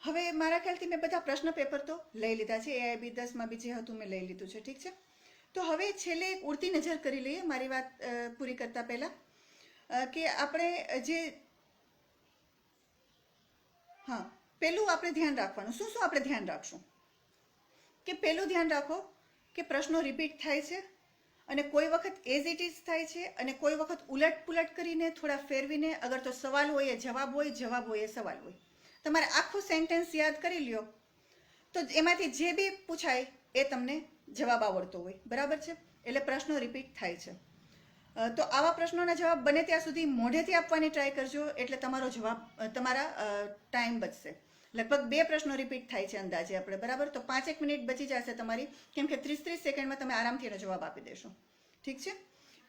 હવે મારા ખ્યાલથી મેં બધા પ્રશ્ન પેપર તો લઈ લીધા છે, AIB 10માં બી જે હતું મેં લઈ લીધું છે, ઠીક છે. તો હવે છેલ્લે એક ઉડતી નજર કરી લઈએ મારી વાત પૂરી કરતા પહેલાં કે આપણે જે હા પહેલું આપણે ધ્યાન રાખવાનું શું આપણે ધ્યાન રાખશું કે પહેલું ધ્યાન રાખો કે પ્રશ્નો રિપીટ થાય છે અને કોઈ વખત એઝ ઇટ ઇઝ થાય છે અને કોઈ વખત ઉલટ પુલટ કરીને થોડા ફેરવીને, અગર તો સવાલ હોય એ જવાબ હોય, જવાબ હોય એ સવાલ હોય. તમારે આખું સેન્ટેન્સ યાદ કરી લ્યો તો એમાંથી જે બી પૂછાય એ તમને જવાબ આવડતો હોય, બરાબર છે. એટલે પ્રશ્નો રિપીટ થાય છે. તો આવા પ્રશ્નોના જવાબ બને ત્યાં સુધી મોઢેથી આપવાની ટ્રાય કરજો, એટલે તમારો જવાબ તમારા ટાઈમ બચશે. લગભગ 2 પ્રશ્નો રિપીટ થાય છે અંદાજે આપણે, બરાબર. તો 5-1 મિનિટ બચી જશે તમારી, કેમ કે 30-30 સેકન્ડમાં તમે આરામથી એનો જવાબ આપી દેશો, ઠીક છે.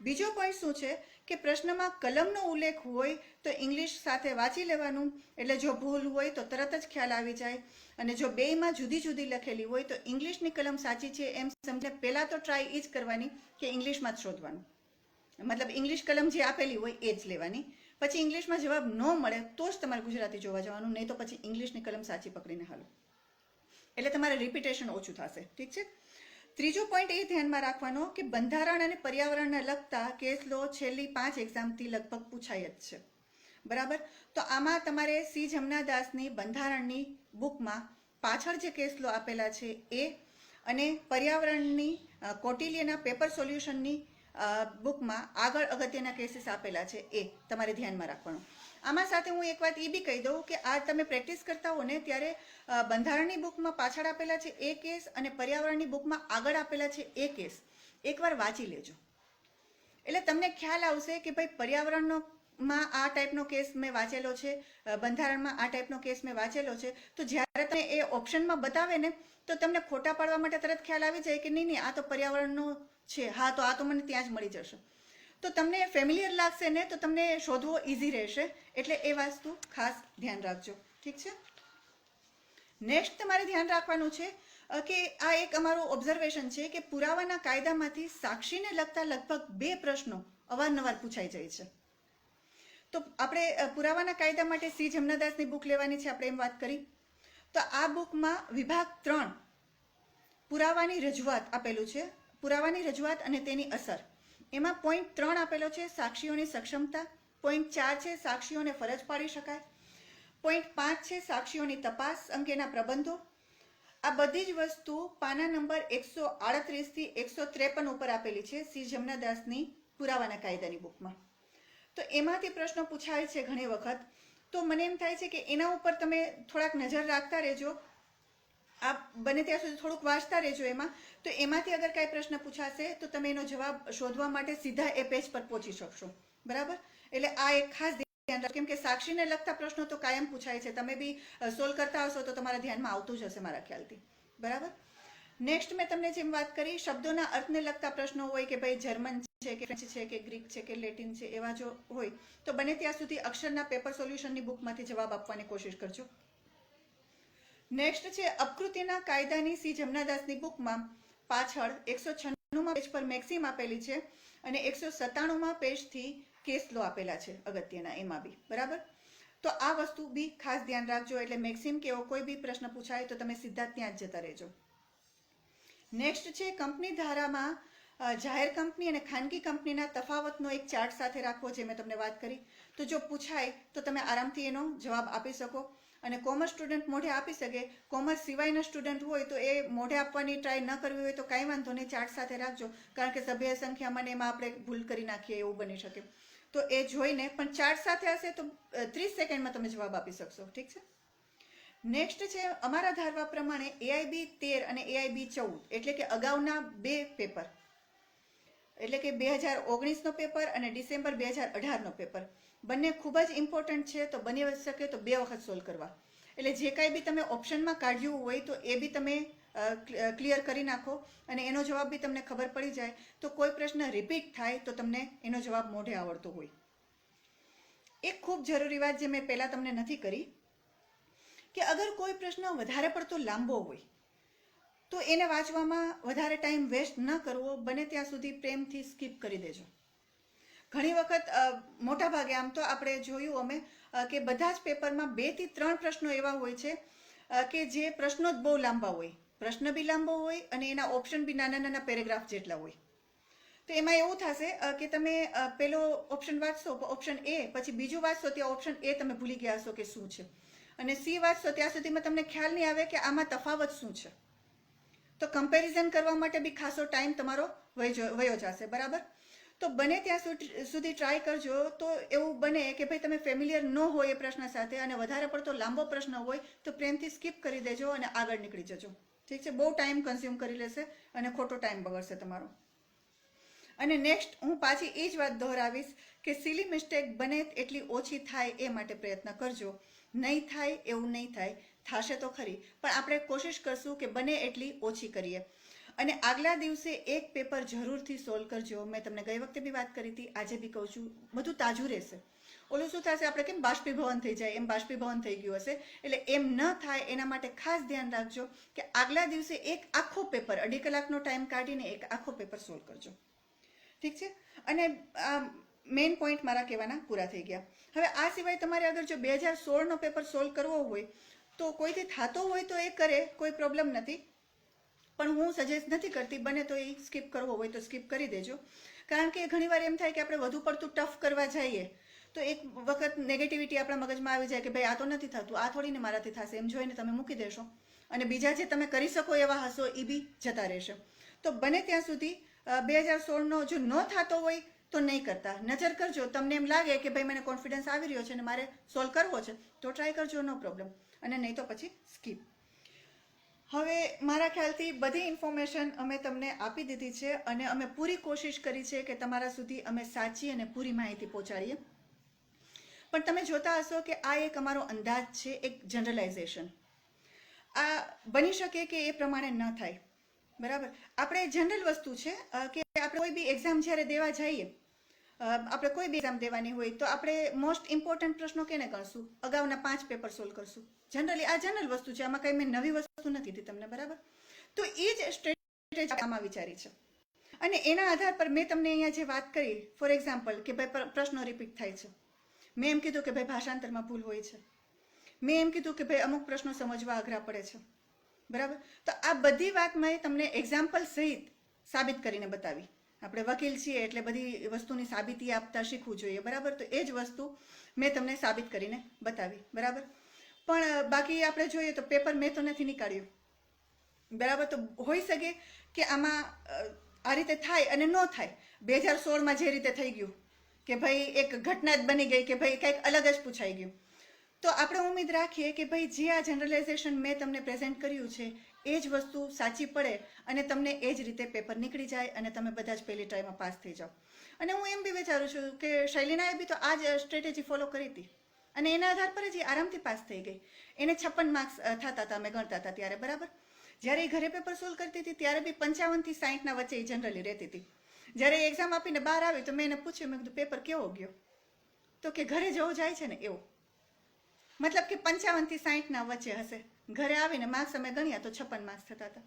બીજો પોઈન્ટ શું છે કે પ્રશ્નમાં કલમનો ઉલ્લેખ હોય તો ઇંગ્લિશ સાથે વાંચી લેવાનું, એટલે જો ભૂલ હોય તો તરત જ ખ્યાલ આવી જાય. અને જો બેયમાં જુદી જુદી લખેલી હોય તો ઇંગ્લિશની કલમ સાચી છે એમ સમજે પહેલાં તો ટ્રાય એ જ કરવાની કે ઇંગ્લિશમાં જ શોધવાનું, મતલબ ઇંગ્લિશ કલમ જે આપેલી હોય એ જ લેવાની. પછી ઇંગ્લિશમાં જવાબ ન મળે તો જ તમારે ગુજરાતી જોવા જવાનું, નહીં તો પછી ઇંગ્લિશની કલમ સાચી પકડીને હાલો, એટલે તમારે રિપીટેશન ઓછું થશે, ઠીક છે. ત્રીજો પોઈન્ટ એ ધ્યાનમાં રાખવાનો કે બંધારણ અને પર્યાવરણને લગતા કેસ લો છેલ્લી 5 એક્ઝામથી લગભગ પૂછાય જ છે, બરાબર. તો આમાં તમારે સી જમનાદાસની બંધારણની બુકમાં પાછળ જે કેસ લો આપેલા છે એ અને પર્યાવરણની કૌટિલ્યના પેપર સોલ્યુશનની બુકમાં આગળ અગત્યના કેસીસ આપેલા છે એ તમારે ધ્યાનમાં રાખવાનું. આમાં સાથે હું એક વાત એ બી કહી દઉં કે આ તમે પ્રેક્ટિસ કરતા હો ને ત્યારે બંધારણની બુકમાં પાછળ આપેલા છે એ કેસ અને પર્યાવરણની બુકમાં આગળ આપેલા છે એ કેસ એકવાર વાંચી લેજો, એટલે તમને ખ્યાલ આવશે કે ભાઈ પર્યાવરણમાં આ ટાઈપનો કેસ મેં વાંચેલો છે, બંધારણમાં આ ટાઈપનો કેસ મેં વાંચેલો છે. તો જ્યારે તમે એ ઓપ્શનમાં બતાવે ને તો તમને ખોટા પાડવા માટે તરત ખ્યાલ આવી જાય કે નહીં આ તો પર્યાવરણનો છે, હા તો આ તો મને ત્યાં જ મળી જશે. તો તમને ફેમિલિયર લાગશે ને તો તમને શોધવો ઇઝી રહેશે, એટલે એ વસ્તુ ખાસ ધ્યાન રાખજો, ઠીક છે. નેક્સ્ટ તમારે ધ્યાન રાખવાનું છે કે આ એક અમારું ઓબ્ઝર્વેશન છે કે પુરાવાના કાયદામાંથી સાક્ષીને લગતા લગભગ 2 પ્રશ્નો અવારનવાર પૂછાઈ જાય છે. તો આપણે પુરાવાના કાયદા માટે સી જમનાદાસની બુક લેવાની છે, આપણે એમ વાત કરી. તો આ બુકમાં વિભાગ 3 પુરાવાની રજૂઆત આપેલું છે, પુરાવાની રજૂઆત અને તેની અસર. એમાં પોઈન્ટ 3 આપેલો છે સાક્ષીઓની સક્ષમતા, પોઈન્ટ 4 છે સાક્ષીઓને ફરજ પાડી શકાય, પોઈન્ટ 5 છે સાક્ષીઓની તપાસ અંગેના પ્રબંધો. આ બધી જ વસ્તુ પાના નંબર 138 થી 153 ઉપર આપેલી છે સી જમનાદાસની પુરાવાના કાયદાની બુકમાં. તો એમાંથી પ્રશ્નો પૂછાય છે ઘણી વખત, તો મને એમ થાય છે કે એના ઉપર તમે થોડાક નજર રાખતા રહેજો, આપ બને ત્યાં સુધી થોડુંક વાંચતા રહેજો એમાં. તો એમાંથી અગર કાંઈ પ્રશ્ન પૂછાશે તો તમે એનો જવાબ શોધવા માટે સીધા એ પેજ પર પહોંચી શકશો, બરાબર. એટલે આ એક ખાસ ધ્યાન રાખો, કેમ કે સાક્ષીને લગતા પ્રશ્નો તો કાયમ પૂછાય છે, તમે બી સોલ્વ કરતા હશો તો તમારા ધ્યાનમાં આવતું જ હશે મારા ખ્યાલથી, બરાબર. નેક્સ્ટ મેં તમને જેમ વાત કરી શબ્દોના અર્થને લગતા પ્રશ્નો હોય કે ભાઈ જર્મન છે કે ફ્રેન્ચ છે કે ગ્રીક છે કે લેટિન છે, એવા જો હોય તો બને ત્યાં સુધી અક્ષરના પેપર સોલ્યુશનની બુકમાંથી જવાબ આપવાની કોશિશ કરજો. નેક્સ્ટ છે અપકૃતિના કાયદાની સી જમનાદાસની બુકમાં પાછળ 196માં પેજ પર મેક્સિમ આપેલી છે અને 197માં પેજથી કેસ લો આપેલા છે અગત્યના, એમાં બી બરાબર. તો આ વસ્તુ બી ખાસ ધ્યાન રાખજો. એટલે મેક્સિમ કે એવો કોઈ બી પ્રશ્ન પૂછાય તો તમે સીધા ત્યાં જ જતા રહેજો. નેક્સ્ટ છે કંપની ધારામાં જાહેર કંપની અને ખાનગી કંપનીના તફાવતનો એક ચાર્ટ સાથે રાખવો, જે મેં તમને વાત કરી. તો જો પૂછાય તો તમે આરામથી એનો જવાબ આપી શકો. અને કોમર્સ સ્ટુડન્ટ મોઢે આપી શકે. કોમર્સ સિવાયના સ્ટુડન્ટ હોય તો એ મોઢે આપવાની ટ્રાય ન કરવી હોય તો કાંઈ વાંધો નહીં, ચાર્ટ સાથે રાખજો. કારણ કે સભ્ય સંખ્યામાં ને એમાં આપણે ભૂલ કરી નાખીએ એવું બની શકે. તો એ જોઈને પણ ચાર્ટ સાથે હશે તો 30 સેકન્ડમાં તમે જવાબ આપી શકશો. ઠીક છે. નેક્સ્ટ છે અમારા ધારવા પ્રમાણે AIB 13 અને AIB 14, એટલે કે અગાઉના બે પેપર, એટલે કે 2019નો પેપર અને ડિસેમ્બર 2018નો પેપર, બંને ખૂબ જ ઇમ્પોર્ટન્ટ છે. તો બની શકે તો 2 વખત સોલ્વ કરવા. એટલે જે કાંઈ બી તમે ઓપ્શનમાં કાઢ્યું હોય તો એ બી તમે ક્લિયર કરી નાખો અને એનો જવાબ બી તમને ખબર પડી જાય. તો કોઈ પ્રશ્ન રિપીટ થાય તો તમને એનો જવાબ મોઢે આવડતો હોય. એક ખૂબ જરૂરી વાત જે મેં પહેલાં તમને નથી કરી, કે અગર કોઈ પ્રશ્ન વધારે પડતો લાંબો હોય તો એને વાંચવામાં વધારે ટાઈમ વેસ્ટ ન કરવો. બને ત્યાં સુધી પ્રેમથી સ્કીપ કરી દેજો. ઘણી વખત મોટા ભાગે આમ તો આપણે જોયું અમે કે બધા જ પેપરમાં 2 થી 3 પ્રશ્નો એવા હોય છે કે જે પ્રશ્નો જ બહુ લાંબા હોય, પ્રશ્ન બી લાંબો હોય અને એના ઓપ્શન બી નાના નાના પેરેગ્રાફ જેટલા હોય. તો એમાં એવું થશે કે તમે પેલો ઓપ્શન વાંચશો, ઓપ્શન A, પછી બીજું વાંચશો ત્યાં ઓપ્શન A તમે ભૂલી ગયા હશો કે શું છે, અને C વાંચશો ત્યાં સુધીમાં તમને ખ્યાલ નહીં આવે કે આમાં તફાવત શું છે. તો કમ્પેરિઝન કરવા માટે બી ખાસો ટાઈમ તમારો વયો જશે. બરાબર. તો બને ત્યાં સુધી ટ્રાય કરજો. તો એવું બને કે ભાઈ તમે ફેમિલિયર ન હોય એ પ્રશ્ન સાથે અને વધારે પડતો લાંબો પ્રશ્ન હોય તો પ્રેમથી સ્કીપ કરી દેજો અને આગળ નીકળી જજો. ઠીક છે. બહુ ટાઈમ કન્ઝ્યુમ કરી લેશે અને ખોટો ટાઈમ બગડશે તમારો. અને નેક્સ્ટ હું પાછી એ જ વાત દોહરાવીશ કે સિલી મિસ્ટેક બને એટલી ઓછી થાય એ માટે પ્રયત્ન કરજો. નહીં થાય એવું નહીં થાય, થશે તો ખરી, પણ આપણે કોશિશ કરશું કે બને એટલી ઓછી કરીએ. અને આગલા દિવસે એક પેપર જરૂરથી સોલ્વ કરજો. મેં તમને ગઈ વખતે બી વાત કરી હતી, આજે બી કહું છું, બધું તાજું રહેશે. ઓલું શું થશે, આપણે કેમ બાષ્પીભવન થઈ જાય એમ બાષ્પીભવન થઈ ગયું હશે. એટલે એમ ન થાય એના માટે ખાસ ધ્યાન રાખજો કે આગલા દિવસે એક આખો પેપર 2.5 કલાકનો ટાઈમ કાઢીને એક આખો પેપર સોલ્વ કરજો. ઠીક છે. અને મેઇન પોઈન્ટ મારા કહેવાના પૂરા થઈ ગયા. હવે આ સિવાય તમારે અગર જો 2016નો પેપર સોલ્વ કરવો હોય તો કોઈથી થતો હોય તો એ કરે, કોઈ પ્રોબ્લેમ નથી. પણ હું સજેસ્ટ નથી કરતી. બને તો એ સ્કીપ કરવો હોય તો સ્કીપ કરી દેજો. કારણ કે ઘણીવાર એમ થાય કે આપણે વધુ પડતું ટફ કરવા જઈએ તો એક વખત નેગેટિવિટી આપણા મગજમાં આવી જાય કે ભાઈ આ તો નથી થતું, આ થોડીને મારાથી થશે, એમ જોઈને તમે મૂકી દેશો અને બીજા જે તમે કરી શકો એવા હશો એ બી જતા રહેશે. તો બને ત્યાં સુધી 2016નો જો ન થતો હોય તો નહીં કરતા. નજર કરજો. તમને એમ લાગે કે ભાઈ મને કોન્ફિડન્સ આવી રહ્યો છે અને મારે સોલ્વ કરવો છે તો ટ્રાય કરજો, નો પ્રોબ્લેમ. અને નહીં તો પછી સ્કીપ. હવે મારા ખ્યાલથી બધી ઇન્ફોર્મેશન અમે તમને આપી દીધી છે અને અમે પૂરી કોશિશ કરી છે કે તમારા સુધી અમે સાચી અને પૂરી માહિતી પહોંચાડીએ. પણ તમે જોતા હશો કે આ એક અમારો અંદાજ છે, એક જનરલાઇઝેશન. આ બની શકે કે એ પ્રમાણે ન થાય. બરાબર. આપણે જનરલ વસ્તુ છે કે આપણે કોઈ બી એક્ઝામ જ્યારે દેવા જઈએ, આપણે કોઈ બી એક્ઝામ દેવાની હોય તો આપણે મોસ્ટ ઇમ્પોર્ટન્ટ પ્રશ્નો કેને કરશું? અગાઉના 5 પેપર સોલ્વ કરશું. જનરલી આ જનરલ વસ્તુ છે, આમાં કંઈ મેં નવી વસ્તુ નથી કીધી તમને. બરાબર. તો એ જ સ્ટ્રેટેજી આમાં વિચારી છે અને એના આધાર પર મેં તમને અહીંયા જે વાત કરી, ફોર એક્ઝામ્પલ કે ભાઈ પ્રશ્નો રિપીટ થાય છે, મેં એમ કીધું કે ભાઈ ભાષાંતરમાં ભૂલ હોય છે, મેં એમ કીધું કે ભાઈ અમુક પ્રશ્નો સમજવા અઘરા પડે છે. બરાબર. તો આ બધી વાત મેં તમને એક્ઝામ્પલ સહિત સાબિત કરીને બતાવી. આપણે વકીલ છીએ એટલે બધી વસ્તુની સાબિતી આપતા શીખવું જોઈએ. બરાબર. તો એ જ વસ્તુ મેં તમને સાબિત કરીને બતાવી. બરાબર. પણ બાકી આપણે જોઈએ તો પેપર મેં તો નથી નીકાળ્યું. બરાબર. તો હોઈ શકે કે આમાં આ રીતે થાય અને ન થાય. 2016માં જે રીતે થઈ ગયું કે ભાઈ એક ઘટના જ બની ગઈ કે ભાઈ કંઈક અલગ જ પૂછાઈ ગયું. તો આપણે ઉમ્મીદ રાખીએ કે ભાઈ જે આ જનરલાઇઝેશન મેં તમને પ્રેઝન્ટ કર્યું છે એ જ વસ્તુ સાચી પડે અને તમને એ જ રીતે પેપર નીકળી જાય અને તમે બધા જ પહેલી ટ્રાયમાં પાસ થઈ જાઓ. અને હું એમ બી વિચારું છું કે શૈલીનાએ બી તો આ જ સ્ટ્રેટેજી ફોલો કરી હતી અને એના આધાર પર જ આરામથી પાસ થઈ ગઈ. એને 56 માર્ક્સ થતા હતા અમે ગણતા હતા ત્યારે. બરાબર. જ્યારે એ ઘરે પેપર સોલ્વ કરતી હતી ત્યારે બી 55 થી 60ના વચ્ચે એ જનરલી રહેતી હતી. જ્યારે એક્ઝામ આપીને બહાર આવી તો મેં એને પૂછ્યું, મેં કીધું પેપર કેવો ગયો? તો કે ઘરે જવું જાય છે ને એવું. મતલબ કે 55 થી 60ના વચ્ચે હશે. ઘરે આવીને માર્ક્સ અમે ગણ્યા તો 56 માર્ક્સ થતા હતા.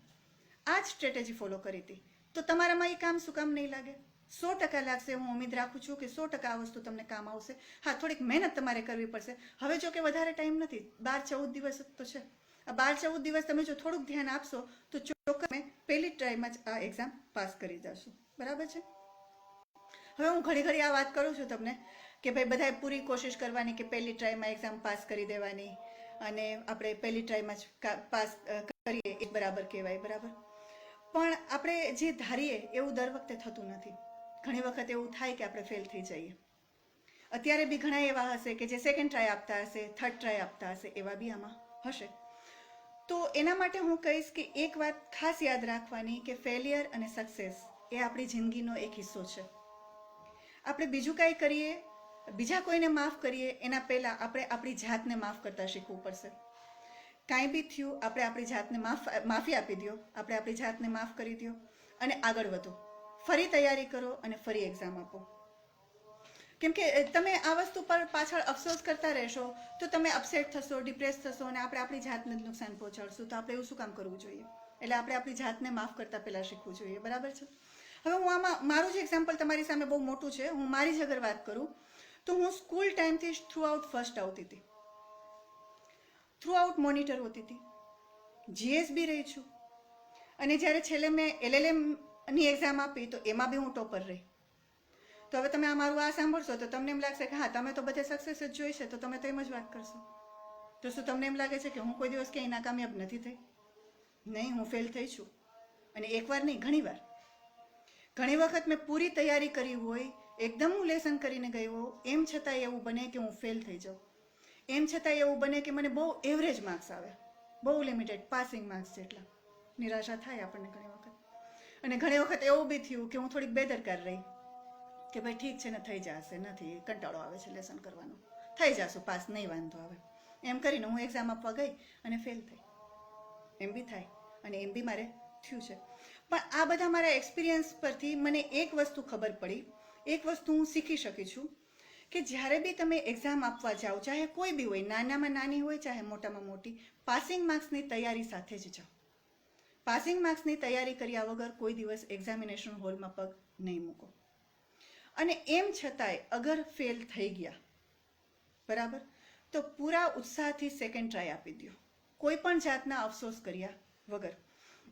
આ જ સ્ટ્રેટેજી ફોલો કરી હતી. તો તમારામાં એ કામ શું કામ નહીં લાગે? 100% લાગશે. હું ઉમ્મીદ રાખું છું કે 100% આ વસ્તુ તમને કામ આવશે. હા, થોડીક મહેનત તમારે કરવી પડશે. હવે જો કે વધારે ટાઈમ નથી, 12-14 દિવસ જ તો છે. આ 12-14 દિવસ તમે જો થોડુંક ધ્યાન આપશો તો ચોક્કસ તમે પહેલી ટ્રાયમાં જ આ એક્ઝામ પાસ કરી જશો. બરાબર છે. હવે હું ઘડી ઘડી આ વાત કરું છું તમને કે ભાઈ બધાએ પૂરી કોશિશ કરવાની કે પહેલી ટ્રાયમાં એક્ઝામ પાસ કરી દેવાની, અને આપણે પહેલી ટ્રાયમાં જ પાસ કરીએ એ બરાબર કહેવાય. બરાબર, પણ આપણે જે ધારીએ એવું દર વખતે થતું નથી. ઘણી વખત એવું થાય કે આપણે ફેલ થઈ જઈએ. અત્યારે બી ઘણા એવા હશે કે જે સેકન્ડ ટ્રાય આપતા હશે, થર્ડ ટ્રાય આપતા હશે, એવા બી આમાં હશે. તો એના માટે હું કહીશ કે એક વાત ખાસ યાદ રાખવાની કે ફેલિયર અને સક્સેસ એ આપણી જિંદગીનો એક હિસ્સો છે. આપણે બીજું કાંઈ કરીએ, બીજા કોઈને માફ કરીએ એના પહેલાં આપણે આપણી જાતને માફ કરતા શીખવું પડશે. કાંઈ બી થયું, આપણે આપણી જાતને માફી આપી દો, આપણે આપણી જાતને માફ કરી દો અને આગળ વધો. ફરી તૈયારી કરો અને ફરી એક્ઝામ આપો. કેમ કે તમે આ વસ્તુ પર પાછળ અફસોસ કરતા રહેશો તો તમે અપસેટ થશો, ડિપ્રેસ થશો અને આપણે આપણી જાતને જ નુકસાન પહોંચાડશું. તો આપણે એવું શું કામ કરવું જોઈએ? એટલે આપણે આપણી જાતને માફ કરતા પહેલાં શીખવું જોઈએ. બરાબર છે. હવે હું આમાં મારું જ એક્ઝામ્પલ તમારી સામે બહુ મોટું છે. હું મારી જ અગર વાત કરું તો હું સ્કૂલ ટાઈમથી થ્રુ આઉટ ફર્સ્ટ આવતી હતી, થ્રુ આઉટ મોનિટર હોતી હતી, જીએસબી રહી છું, અને જ્યારે છેલ્લે મેં LLMની એક્ઝામ આપી તો એમાં બી હું ટોપર રહી. તો હવે તમે મારું આ સાંભળશો તો તમને એમ લાગશે કે હા, તમે તો બધે સક્સેસ જ જોઈ છે, તો તમે તો એમ જ વાત કરશો. તો શું તમને એમ લાગે છે કે હું કોઈ દિવસ ક્યાંય નાકામયાબ નથી થઈ? નહીં, હું ફેલ થઈ છું. અને એકવાર નહીં, ઘણી વખત મેં પૂરી તૈયારી કરી હોય, એકદમ હું લેસન કરીને ગઈ હોઉં, એમ છતાં એવું બને કે હું ફેલ થઈ જાઉં. એમ છતાં એવું બને કે મને બહુ એવરેજ માર્ક્સ આવે, બહુ લિમિટેડ, પાસિંગ માર્ક્સ જેટલા. નિરાશા થાય આપણને ઘણી વખત. અને ઘણી વખત એવું બી થયું કે હું થોડીક બેદરકાર રહી કે ભાઈ ઠીક છે ને, થઈ જશે, નથી, કંટાળો આવે છે લેસન કરવાનો, થઈ જશું પાસ, નહીં વાંધો આવે. એમ કરીને હું એક્ઝામ આપવા ગઈ અને ફેલ થઈ. એમ બી થાય, અને એમ બી મારે થયું છે. પણ આ બધા મારા એક્સપિરિયન્સ પરથી મને એક વસ્તુ ખબર પડી, એક વસ્તુ હું શીખી શકી છું કે જ્યારે બી તમે એક્ઝામ આપવા જાઓ, ચાહે કોઈ બી હોય, નાનામાં નાની હોય ચાહે મોટામાં મોટી, પાસિંગ માર્ક્સની તૈયારી સાથે જ જાઓ. પાસિંગ માર્ક્સની તૈયારી કર્યા વગર કોઈ દિવસ એક્ઝામિનેશન હોલમાં પગ નહીં મૂકો. અને એમ છતાંય અગર ફેલ થઈ ગયા, બરાબર, તો પૂરા ઉત્સાહથી સેકન્ડ ટ્રાય આપી દો, કોઈ પણ જાતના અફસોસ કર્યા વગર.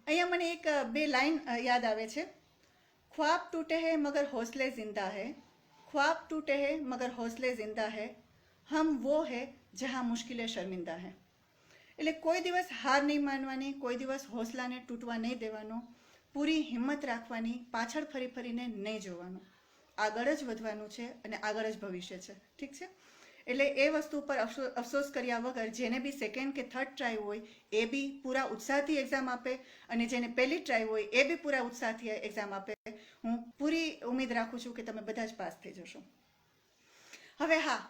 અહીંયા મને એક બે લાઈન યાદ આવે છે. ખ્વાબ ટૂટે હૈ મગર હૌસલે જિંદા હૈ, ખ્વાબ ટૂટે હૈ મગર હૌસલે જિંદા હૈ, હમ વો હૈ જહાં મુશ્કિલે શર્મિંદા હૈ. એટલે કોઈ દિવસ હાર નહીં માનવાની, કોઈ દિવસ હૌસલાને તૂટવા નહીં દેવાનો, પૂરી હિંમત રાખવાની, પાછળ ફરી ફરીને નહીં જોવાનું, આગળ જ વધવાનું છે અને આગળ જ ભવિષ્ય છે. ઠીક છે. એટલે એ વસ્તુ પર અફસોસ કર્યા વગર જેને બી સેકન્ડ કે થર્ડ ટ્રાય હોય એ બી પૂરા ઉત્સાહથી એક્ઝામ આપે, અને જેને પહેલી ટ્રાય હોય એ બી પૂરા ઉત્સાહથી એક્ઝામ આપે. હું પૂરી ઉમ્મીદ રાખું છું કે તમે બધા જ પાસ થઈ જશો. હવે હા,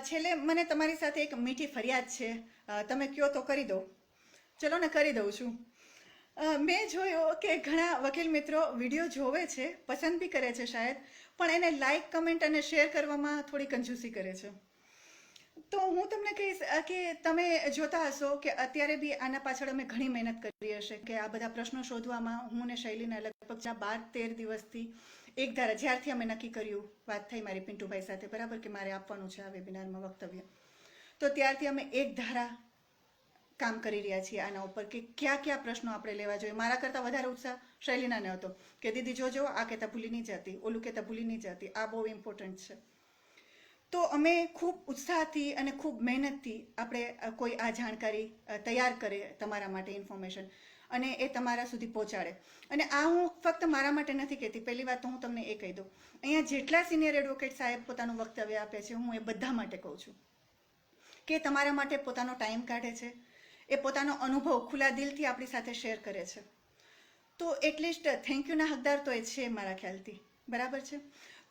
છેલ્લે મને તમારી સાથે એક મીઠી ફરિયાદ છે. તમે કહો તો કરી દો. ચલો ને, કરી દઉં છું. મેં જોયો કે ઘણા વકીલ મિત્રો વિડીયો જોવે છે, પસંદ બી કરે છે શાયદ, પણ એને લાઇક, કમેન્ટ અને શેર કરવામાં થોડી કંજૂસી કરે છે. તો હું તમને કહીશ કે તમે જોતા હશો કે અત્યારે બી આના પાછળ અમે ઘણી મહેનત કરી હશે કે આ બધા પ્રશ્નો શોધવામાં. હું ને શૈલીના લગભગ 12-13 દિવસથી એક ધારા, જ્યારથી અમે નક્કી કર્યું, વાત થઈ મારી પિન્ટુભાઈ સાથે, બરાબર, કે મારે આપવાનું છે આ વેબિનારમાં વક્તવ્ય, તો ત્યારથી અમે એક ધારા કામ કરી રહ્યા છીએ આના ઉપર કે કયા કયા પ્રશ્નો આપણે લેવા જોઈએ. મારા કરતાં વધારે ઉત્સાહ શૈલીનાને હતો કે દીદી જોજો, આ કહેતા ભૂલી નહીં જતી, ઓલું કહેતા ભૂલી નહીં જતી, આ બહુ ઇમ્પોર્ટન્ટ છે. તો અમે ખૂબ ઉત્સાહથી અને ખૂબ મહેનતથી આપણે કોઈ આ જાણકારી તૈયાર કરે તમારા માટે, ઇન્ફોર્મેશન, અને એ તમારા સુધી પહોંચાડે. અને આ હું ફક્ત મારા માટે નથી કહેતી. પહેલી વાત તો હું તમને એ કહી દઉં, અહીંયા જેટલા સિનિયર એડવોકેટ સાહેબ પોતાનું વક્તવ્ય આપે છે, હું એ બધા માટે કહું છું કે તમારા માટે પોતાનો ટાઈમ કાઢે છે, એ પોતાનો અનુભવ ખુલ્લા દિલથી આપણી સાથે શેર કરે છે. તો એટલીસ્ટ થેન્ક યુના હકદાર તો એ છે મારા ખ્યાલથી. બરાબર છે.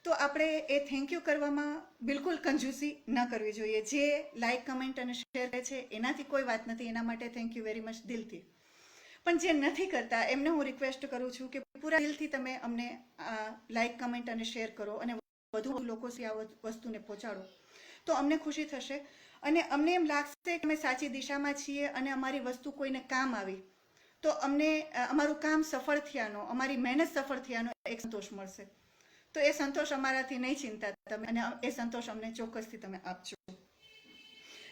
તો આપણે એ થેન્ક યુ કરવામાં બિલકુલ કંજૂસી ન કરવી જોઈએ. જે લાઇક, કમેન્ટ અને શેર કરે છે એનાથી કોઈ વાત નથી, એના માટે થેન્ક યુ વેરી મચ દિલથી. પણ જે નથી કરતા એમને હું રિક્વેસ્ટ કરું છું કે પૂરા દિલથી તમે અમને લાઇક, કમેન્ટ અને શેર કરો, અને વધુ લોકો સુધી આ વસ્તુને પહોંચાડો તો અમને ખુશી થશે, અને અમને એમ લાગશે કે અમે સાચી દિશામાં છીએ અને અમારી વસ્તુ કોઈને કામ આવી, તો અમને અમારું કામ સફળ થયાનો, અમારી મહેનત સફળ થયાનો એક સંતોષ મળશે. તો એ સંતોષ અમારાથી નહીં ચિંતા તમે, અને એ સંતોષ અમને ચોક્કસથી તમે આપજો.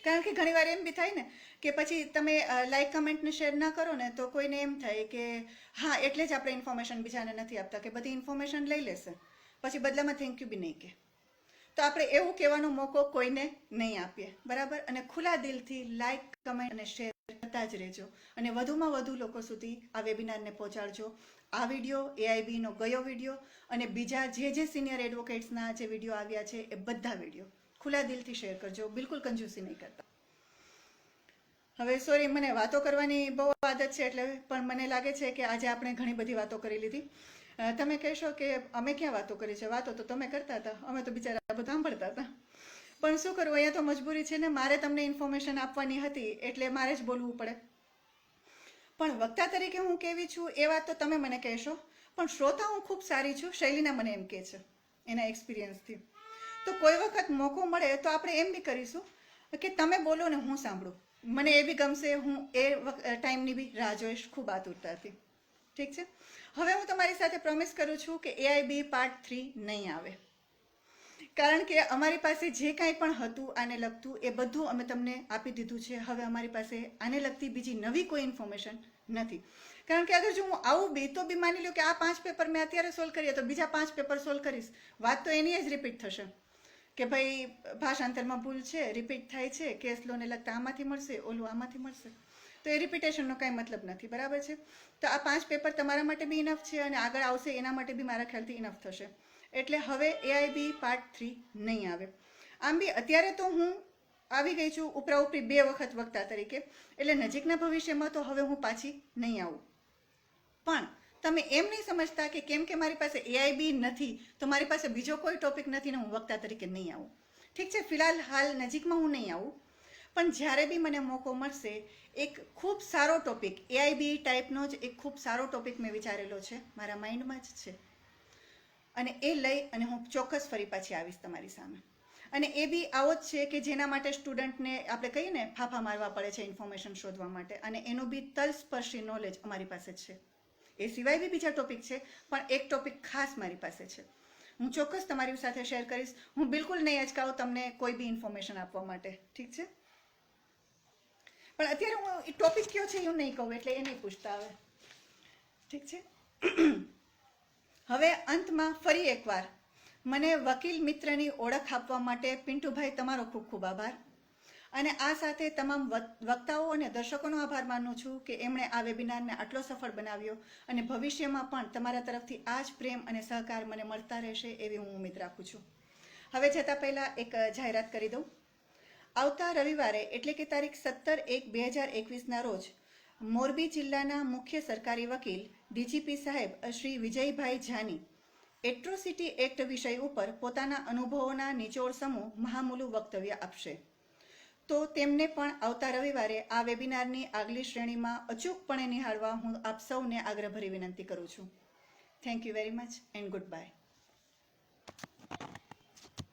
કારણ કે ઘણીવાર એમ બી થાય ને કે પછી તમે લાઈક કમેન્ટ ને શેર ના કરો ને તો કોઈને એમ થાય કે હા એટલે જ આપણે ઇન્ફોર્મેશન બીજાને નથી આપતા, કે બધી ઇન્ફોર્મેશન લઈ લેશે પછી બદલામાં થેન્ક યુ બી નહીં કહે. તો આપણે એવું કહેવાનો મોકો કોઈને નહીં આપીએ, બરાબર. અને ખુલ્લા દિલથી લાઈક કમેન્ટ અને શેર કરતા જ રહેજો, અને વધુમાં વધુ લોકો સુધી આ વેબિનારને પહોંચાડજો. આ વિડીયો, એઆઈબીનો ગયો વિડીયો અને બીજા જે સિનિયર એડવોકેટ્સના જે વિડીયો આવ્યા છે એ બધા વિડીયો ખુલ્લા દિલથી શેર કરજો, બિલકુલ કંજૂસી નહીં કરતા. હવે સોરી, મને વાતો કરવાની બહુ આદત છે એટલે, પણ મને લાગે છે કે આજે આપણે ઘણી બધી વાતો કરી લીધી. તમે કહેશો કે અમે ક્યાં વાતો કરી છે, વાતો તો તમે કરતા હતા, અમે તો બિચારા બધું સાંભળતા હતા. પણ શું કરવું, અહીંયા તો મજબૂરી છે ને, મારે તમને ઇન્ફોર્મેશન આપવાની હતી એટલે મારે જ બોલવું પડે. પણ વક્તા તરીકે હું કેવી છું એ વાત તો તમે મને કહેશો, પણ શ્રોતા હું ખૂબ સારી છું, શૈલીના મને એમ કહે છે એના એક્સપિરિયન્સથી. તો કોઈ વખત મોકો મળે તો આપણે એમ બી કરીશું કે તમે બોલો ને હું સાંભળું, મને એ બી ગમશે, હું એ ટાઈમની બી રાહ જોઈશ ખૂબ આતુરતાથી. ઠીક છે. હવે હું તમારી સાથે પ્રોમિસ કરું છું કે એઆઈબી પાર્ટ 3 નહીં આવે, કારણ કે અમારી પાસે જે કાંઈ પણ હતું આને લગતું એ બધું અમે તમને આપી દીધું છે. હવે અમારી પાસે આને લગતી બીજી નવી કોઈ ઇન્ફોર્મેશન નથી. કારણ કે અગર જો હું આવું બી તો બી માની લો કે આ 5 પેપર મેં અત્યારે સોલ્વ કરીએ તો બીજા 5 પેપર સોલ્વ કરીશ, વાત તો એની જ રિપીટ થશે કે ભાઈ ભાષાંતરમાં ભૂલ છે, રિપીટ થાય છે, કેસ લોને લગતા આમાંથી મળશે, ઓલું આમાંથી મળશે, તો એ રિપીટેશનનો કાંઈ મતલબ નથી, બરાબર છે. તો આ 5 પેપર તમારા માટે બી ઇનફ છે અને આગળ આવશે એના માટે બી મારા ખ્યાલથી ઇનફ થશે. એટલે હવે એઆઈબી પાર્ટ 3 નહીં આવે. આમ બી અત્યારે તો હું આવી ગઈ છું ઉપરા ઉપરી 2 વખત વક્તા તરીકે, એટલે નજીકના ભવિષ્યમાં તો હવે હું પાછી નહીં આવું. પણ તમે એમ નહીં સમજતા કે કેમ કે મારી પાસે એઆઈબી નથી તો મારી પાસે બીજો કોઈ ટોપિક નથી ને હું વક્તા તરીકે નહીં આવું. ઠીક છે, ફિલહાલ હાલ નજીકમાં હું નહીં આવું, પણ જ્યારે બી મને મોકો મળશે એક ખૂબ સારો ટોપિક, એઆઈબી ટાઈપનો જ એક ખૂબ સારો ટોપિક મેં વિચારેલો છે, મારા માઇન્ડમાં જ છે, અને એ લઈ અને હું ચોક્કસ ફરી પાછી આવીશ તમારી સામે. અને એ બી આવો જ છે કે જેના માટે સ્ટુડન્ટને આપણે કહીએ ને ફાફા મારવા પડે છે ઇન્ફોર્મેશન શોધવા માટે, અને એનું બી તલસ્પર્શી નોલેજ અમારી પાસે છે. એ સિવાય બી બીજા ટોપિક છે, પણ એક ટોપિક ખાસ મારી પાસે છે, હું ચોક્કસ તમારી સાથે શેર કરીશ. હું બિલકુલ નહીં અચકાવું તમને કોઈ બી ઇન્ફોર્મેશન આપવા માટે, ઠીક છે. પણ અત્યારે હું એ ટોપિક કયો છે એવું નહીં કહું, એટલે એ નહીં પૂછતા આવે, ઠીક છે. હવે અંતમાં ફરી એકવાર મને વકીલ મિત્રની ઓળખ આપવા માટે પિન્ટુભાઈ તમારો ખૂબ ખૂબ આભાર, અને આ સાથે તમામ વક્તાઓ અને દર્શકોનો આભાર માનું છું કે એમણે આ વેબિનારને આટલો સફળ બનાવ્યો, અને ભવિષ્યમાં પણ તમારા તરફથી આ જ પ્રેમ અને સહકાર મને મળતા રહેશે એવી હું ઉમ્મીદ રાખું છું. હવે જતાં પહેલાં એક જાહેરાત કરી દઉં. આવતા રવિવારે એટલે કે તારીખ 17/1/2021ના રોજ મોરબી જિલ્લાના મુખ્ય સરકારી વકીલ ડીજીપી સાહેબ શ્રી વિજયભાઈ જાની એટ્રોસિટી એક્ટ વિષય ઉપર પોતાના અનુભવોના નિચોડ સમૂહ મહામૂલું વક્તવ્ય આપશે. તો તેમને પણ આવતા રવિવારે આ વેબિનારની આગલી શ્રેણીમાં અચૂકપણે નિહાળવા હું આપ સૌને આગ્રહભરી વિનંતી કરું છું. Thank you very much and good bye.